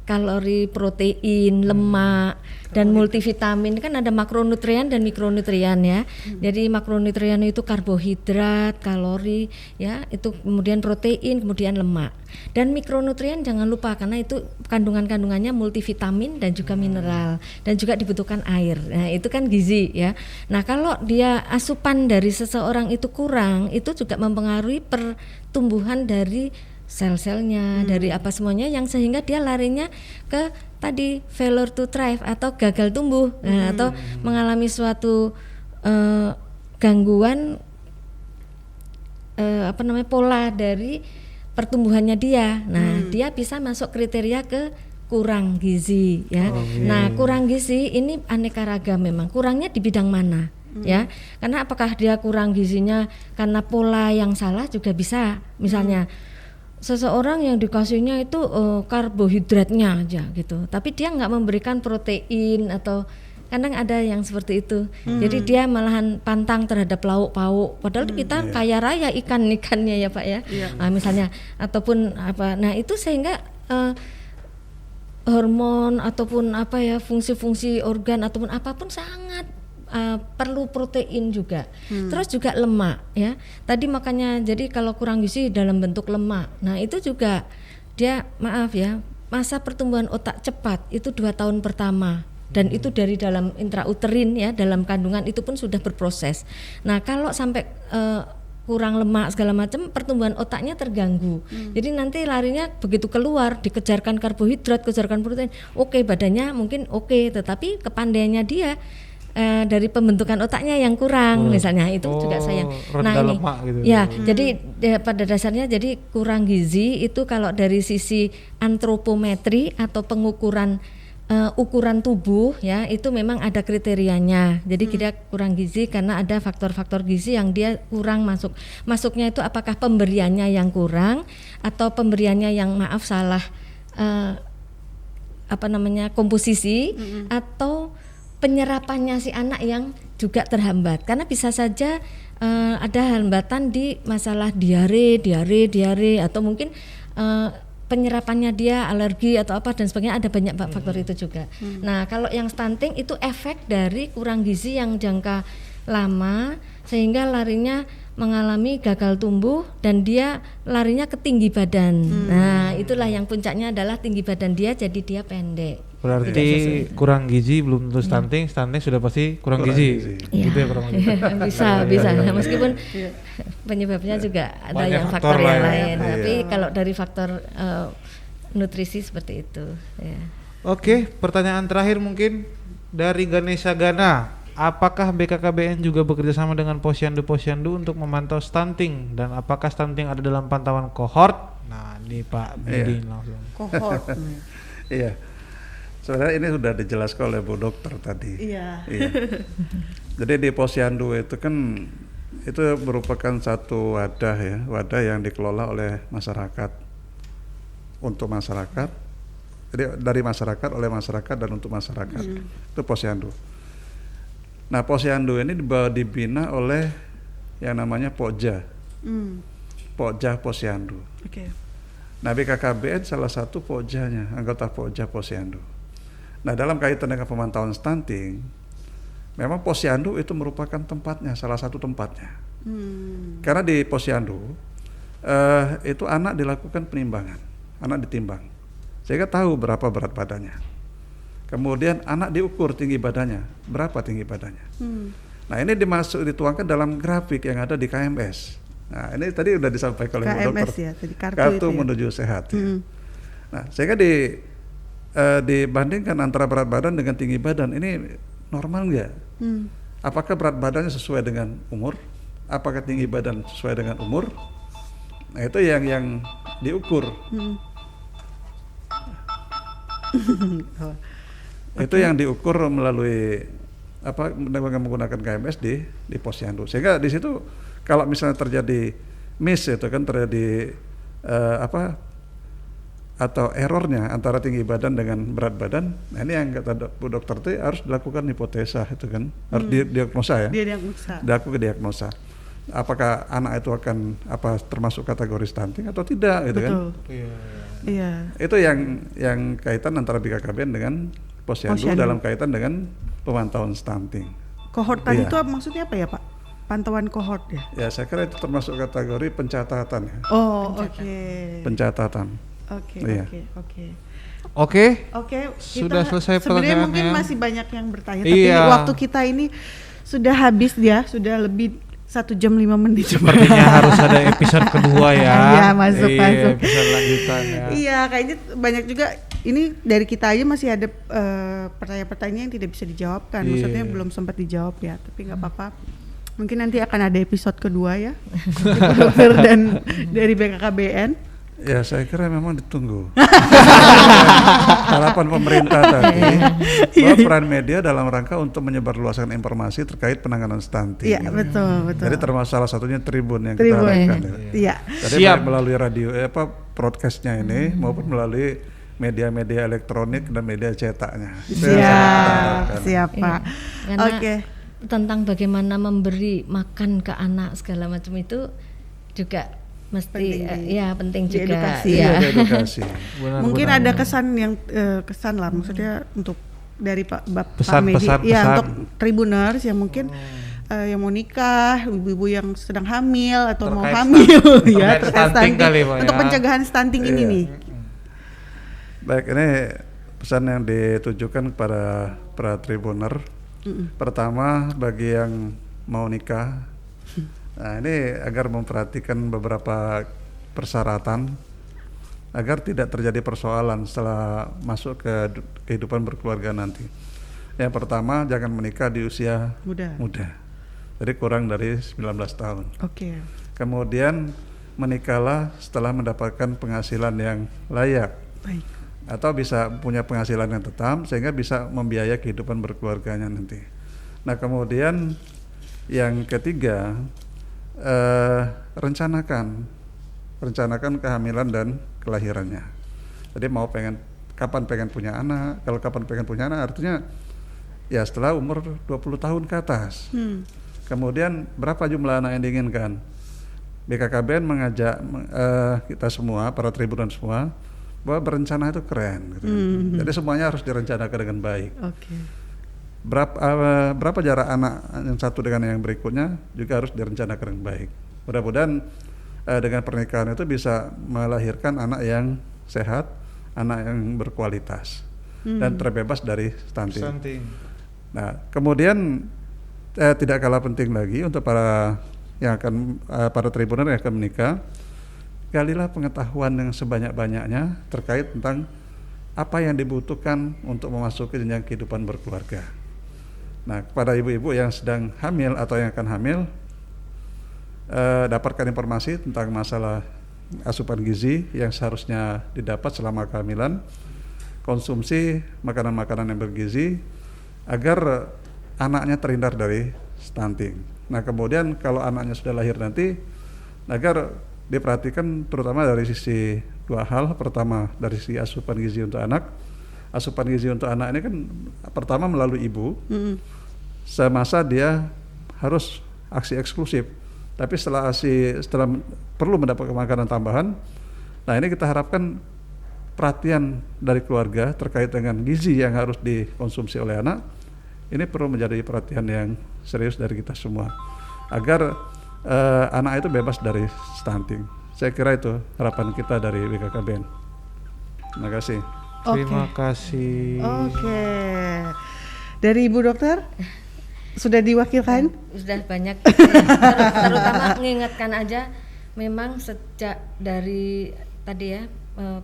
kalori, protein, lemak, dan multivitamin, kan ada makronutrien dan mikronutrien ya. Jadi makronutrien itu karbohidrat, kalori ya, itu kemudian protein, kemudian lemak. Dan mikronutrien jangan lupa karena itu kandungannya multivitamin dan juga mineral dan juga dibutuhkan air. Nah, itu kan gizi ya. Nah, kalau dia asupan dari seseorang itu kurang, itu juga mempengaruhi pertumbuhan dari sel-selnya, dari apa semuanya yang sehingga dia larinya ke tadi failure to thrive atau gagal tumbuh, atau mengalami suatu gangguan pola dari pertumbuhannya dia. Nah, dia bisa masuk kriteria ke kurang gizi ya. Nah, kurang gizi ini aneka ragam memang. Kurangnya di bidang mana? Ya, karena apakah dia kurang gizinya karena pola yang salah juga bisa. Misalnya seseorang yang dikasihnya itu karbohidratnya aja gitu, tapi dia nggak memberikan protein atau kadang ada yang seperti itu. Jadi dia malahan pantang terhadap lauk pauk, padahal kita kaya raya ikannya ya Pak ya. Nah, misalnya ataupun apa, nah itu sehingga hormon ataupun apa ya fungsi-fungsi organ ataupun apapun sangat perlu protein juga. Terus juga lemak ya. Tadi makanya jadi kalau kurang gizi dalam bentuk lemak. Nah, itu juga dia masa pertumbuhan otak cepat itu 2 tahun pertama. Dan itu dari dalam intrauterin ya, dalam kandungan itu pun sudah berproses. Nah, kalau sampai kurang lemak segala macam, pertumbuhan otaknya terganggu. Jadi nanti larinya begitu keluar dikejarkan karbohidrat, kejarkan protein. Oke, badannya mungkin oke, tetapi kepandaiannya dia dari pembentukan otaknya yang kurang misalnya itu juga sayang. Nah ini gitu. Ya, jadi pada dasarnya jadi kurang gizi itu kalau dari sisi antropometri atau pengukuran ukuran tubuh ya itu memang ada kriterianya. Jadi kita kurang gizi karena ada faktor-faktor gizi yang dia kurang masuknya itu apakah pemberiannya yang kurang atau pemberiannya yang salah komposisi atau penyerapannya si anak yang juga terhambat karena bisa saja ada hambatan di masalah diare atau mungkin penyerapannya dia alergi atau apa dan sebagainya, ada banyak faktor itu juga. Nah, kalau yang stunting itu efek dari kurang gizi yang jangka lama sehingga larinya mengalami gagal tumbuh dan dia larinya ke tinggi badan. Nah, itulah yang puncaknya adalah tinggi badan dia jadi dia pendek. Berarti kurang gizi belum tentu stunting, stunting sudah pasti kurang gizi. Ya. Gitu ya kurang gizi. bisa. Meskipun penyebabnya juga ada banyak yang faktor yang lain. Tapi kalau dari faktor nutrisi seperti itu. Ya. Oke, pertanyaan terakhir mungkin dari Ganesha Gana. Apakah BKKBN juga bekerja sama dengan Posyandu untuk memantau stunting dan apakah stunting ada dalam pantauan kohort? Nah, ini Pak Budi langsung. Kohort. Iya. Sebenarnya ini sudah dijelaskan oleh Bu Dokter tadi. Iya. Jadi di Posyandu itu kan itu merupakan satu wadah yang dikelola oleh masyarakat untuk masyarakat. Jadi dari masyarakat oleh masyarakat dan untuk masyarakat. Itu Posyandu. Nah, Posyandu ini dibina oleh yang namanya Pokja. Pokja Posyandu. Okay. Nah, BKKBN salah satu Pokjanya, anggota Pokja Posyandu. Nah, dalam kaitan dengan pemantauan stunting, memang Posyandu itu merupakan tempatnya, salah satu tempatnya. Karena di Posyandu itu anak dilakukan penimbangan, anak ditimbang, sehingga tahu berapa berat badannya. Kemudian anak diukur tinggi badannya, berapa tinggi badannya. Nah, ini dituangkan dalam grafik yang ada di KMS. Nah, ini tadi sudah disampaikan oleh Bu Dokter. Ya, tadi kartu menuju sehat. Ya. Nah, sehingga dibandingkan antara berat badan dengan tinggi badan, ini normal nggak? Apakah berat badannya sesuai dengan umur? Apakah tinggi badan sesuai dengan umur? Nah itu yang diukur. Itu yang diukur melalui menggunakan KMS di posyandu. Sehingga di situ kalau misalnya terjadi miss itu kan terjadi atau errornya antara tinggi badan dengan berat badan. Nah ini yang kata Bu Dokter itu harus dilakukan hipotesa itu kan, harus diagnosa ya. Dilakukan diagnosa. Apakah anak itu akan termasuk kategori stunting atau tidak gitu. Betul. Kan? Iya. Itu yang kaitan antara BKKBN dengan posyandu dalam kaitan dengan pemantauan stunting. Kohort tadi itu maksudnya apa ya Pak? Pantauan kohort ya? Ya saya kira itu termasuk kategori pencatatan ya. Oh oke. Pencatatan. Oke. Sudah selesai pertanyaannya. Sebenarnya mungkin masih banyak yang bertanya, tapi waktu kita ini sudah habis ya, sudah lebih 1 jam 5 menit. Sepertinya harus ada episode kedua ya. Iya masuk. Episode lanjutannya. Iya kayaknya banyak juga. Ini dari kita aja masih ada pertanyaan-pertanyaan yang tidak bisa dijawabkan. Maksudnya belum sempat dijawab ya, tapi nggak apa-apa. Mungkin nanti akan ada episode kedua ya, dokter dan dari BKKBN. Ya saya kira memang ditunggu. Harapan pemerintah tadi bahwa peran media dalam rangka untuk menyebarluaskan informasi terkait penanganan stunting. Iya betul. Jadi termasuk salah satunya Tribun yang kita harapkan. Iya. Jadi melalui radio broadcastnya ini maupun melalui media-media elektronik dan media cetaknya. Siap Pak. Oke. Tentang bagaimana memberi makan ke anak segala macam itu juga mesti penting juga edukasi. Mungkin ada kesan lah maksudnya untuk dari Pak pesan. Untuk Tribuners yang mungkin yang mau nikah, ibu-ibu yang sedang hamil atau mau hamil ya terkait stunting untuk pencegahan stunting ini nih. Baik, ini pesan yang ditujukan kepada para Tribuner. Pertama bagi yang mau nikah, nah ini agar memperhatikan beberapa persyaratan agar tidak terjadi persoalan setelah masuk ke kehidupan berkeluarga nanti. Yang pertama jangan menikah di usia muda. Jadi kurang dari 19 tahun. Oke. Kemudian menikahlah setelah mendapatkan penghasilan yang layak. Baik. Atau bisa punya penghasilan yang tetap sehingga bisa membiayai kehidupan berkeluarganya nanti. Nah kemudian yang ketiga rencanakan kehamilan dan kelahirannya. Jadi kapan pengen punya anak, kalau kapan pengen punya anak artinya ya setelah umur 20 tahun ke atas. Kemudian berapa jumlah anak yang diinginkan? BKKBN mengajak kita semua, para Tribunan semua, bahwa berencana itu keren gitu. Jadi semuanya harus direncanakan dengan baik. Berapa jarak anak yang satu dengan yang berikutnya juga harus direncanakan dengan baik. Mudah-mudahan dengan pernikahan itu bisa melahirkan anak yang sehat, anak yang berkualitas dan terbebas dari stunting. Nah kemudian tidak kalah penting lagi untuk para Tribuner yang akan menikah, galilah pengetahuan yang sebanyak-banyaknya terkait tentang apa yang dibutuhkan untuk memasuki jenjang kehidupan berkeluarga. Nah, kepada ibu-ibu yang sedang hamil atau yang akan hamil, dapatkan informasi tentang masalah asupan gizi yang seharusnya didapat selama kehamilan, konsumsi makanan-makanan yang bergizi agar anaknya terhindar dari stunting. Nah, kemudian kalau anaknya sudah lahir nanti, agar diperhatikan terutama dari sisi dua hal. Pertama dari sisi asupan gizi untuk anak. Asupan gizi untuk anak ini kan pertama melalui ibu. Semasa dia harus ASI eksklusif. Tapi setelah perlu mendapatkan makanan tambahan. Nah ini kita harapkan perhatian dari keluarga terkait dengan gizi yang harus dikonsumsi oleh anak. Ini perlu menjadi perhatian yang serius dari kita semua agar anak itu bebas dari stunting. Saya kira itu harapan kita dari BKKBN. Terima kasih. Terima kasih. Oke. Dari Ibu Dokter sudah diwakilkan? Sudah banyak. Terutama mengingatkan aja, memang sejak dari tadi ya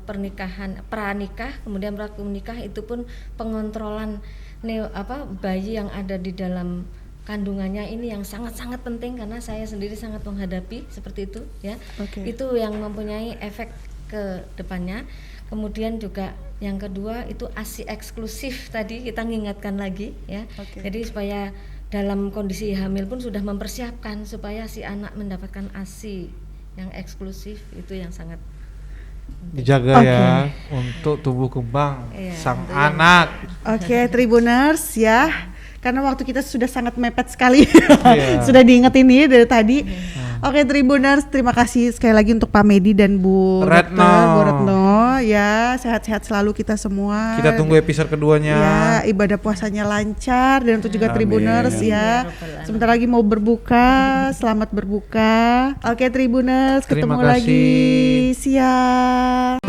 pernikahan, pranikah, kemudian pranikah itu pun pengontrolan bayi yang ada di dalam kandungannya ini yang sangat-sangat penting karena saya sendiri sangat menghadapi seperti itu ya. Itu yang mempunyai efek ke depannya. Kemudian juga yang kedua itu ASI eksklusif tadi kita mengingatkan lagi ya. Jadi supaya dalam kondisi hamil pun sudah mempersiapkan supaya si anak mendapatkan ASI yang eksklusif, itu yang sangat dijaga ya untuk tumbuh kembang sang anak. Tribuners ya. Karena waktu kita sudah sangat mepet sekali. Sudah diingetin nih dari tadi. Tribuners, terima kasih sekali lagi untuk Pak Medi dan Bu Retno ya, sehat-sehat selalu kita semua. Kita tunggu episode keduanya. Ya, ibadah puasanya lancar dan untuk juga Tribuners ya. Sebentar lagi mau berbuka, selamat berbuka. Tribuners, ketemu lagi siang.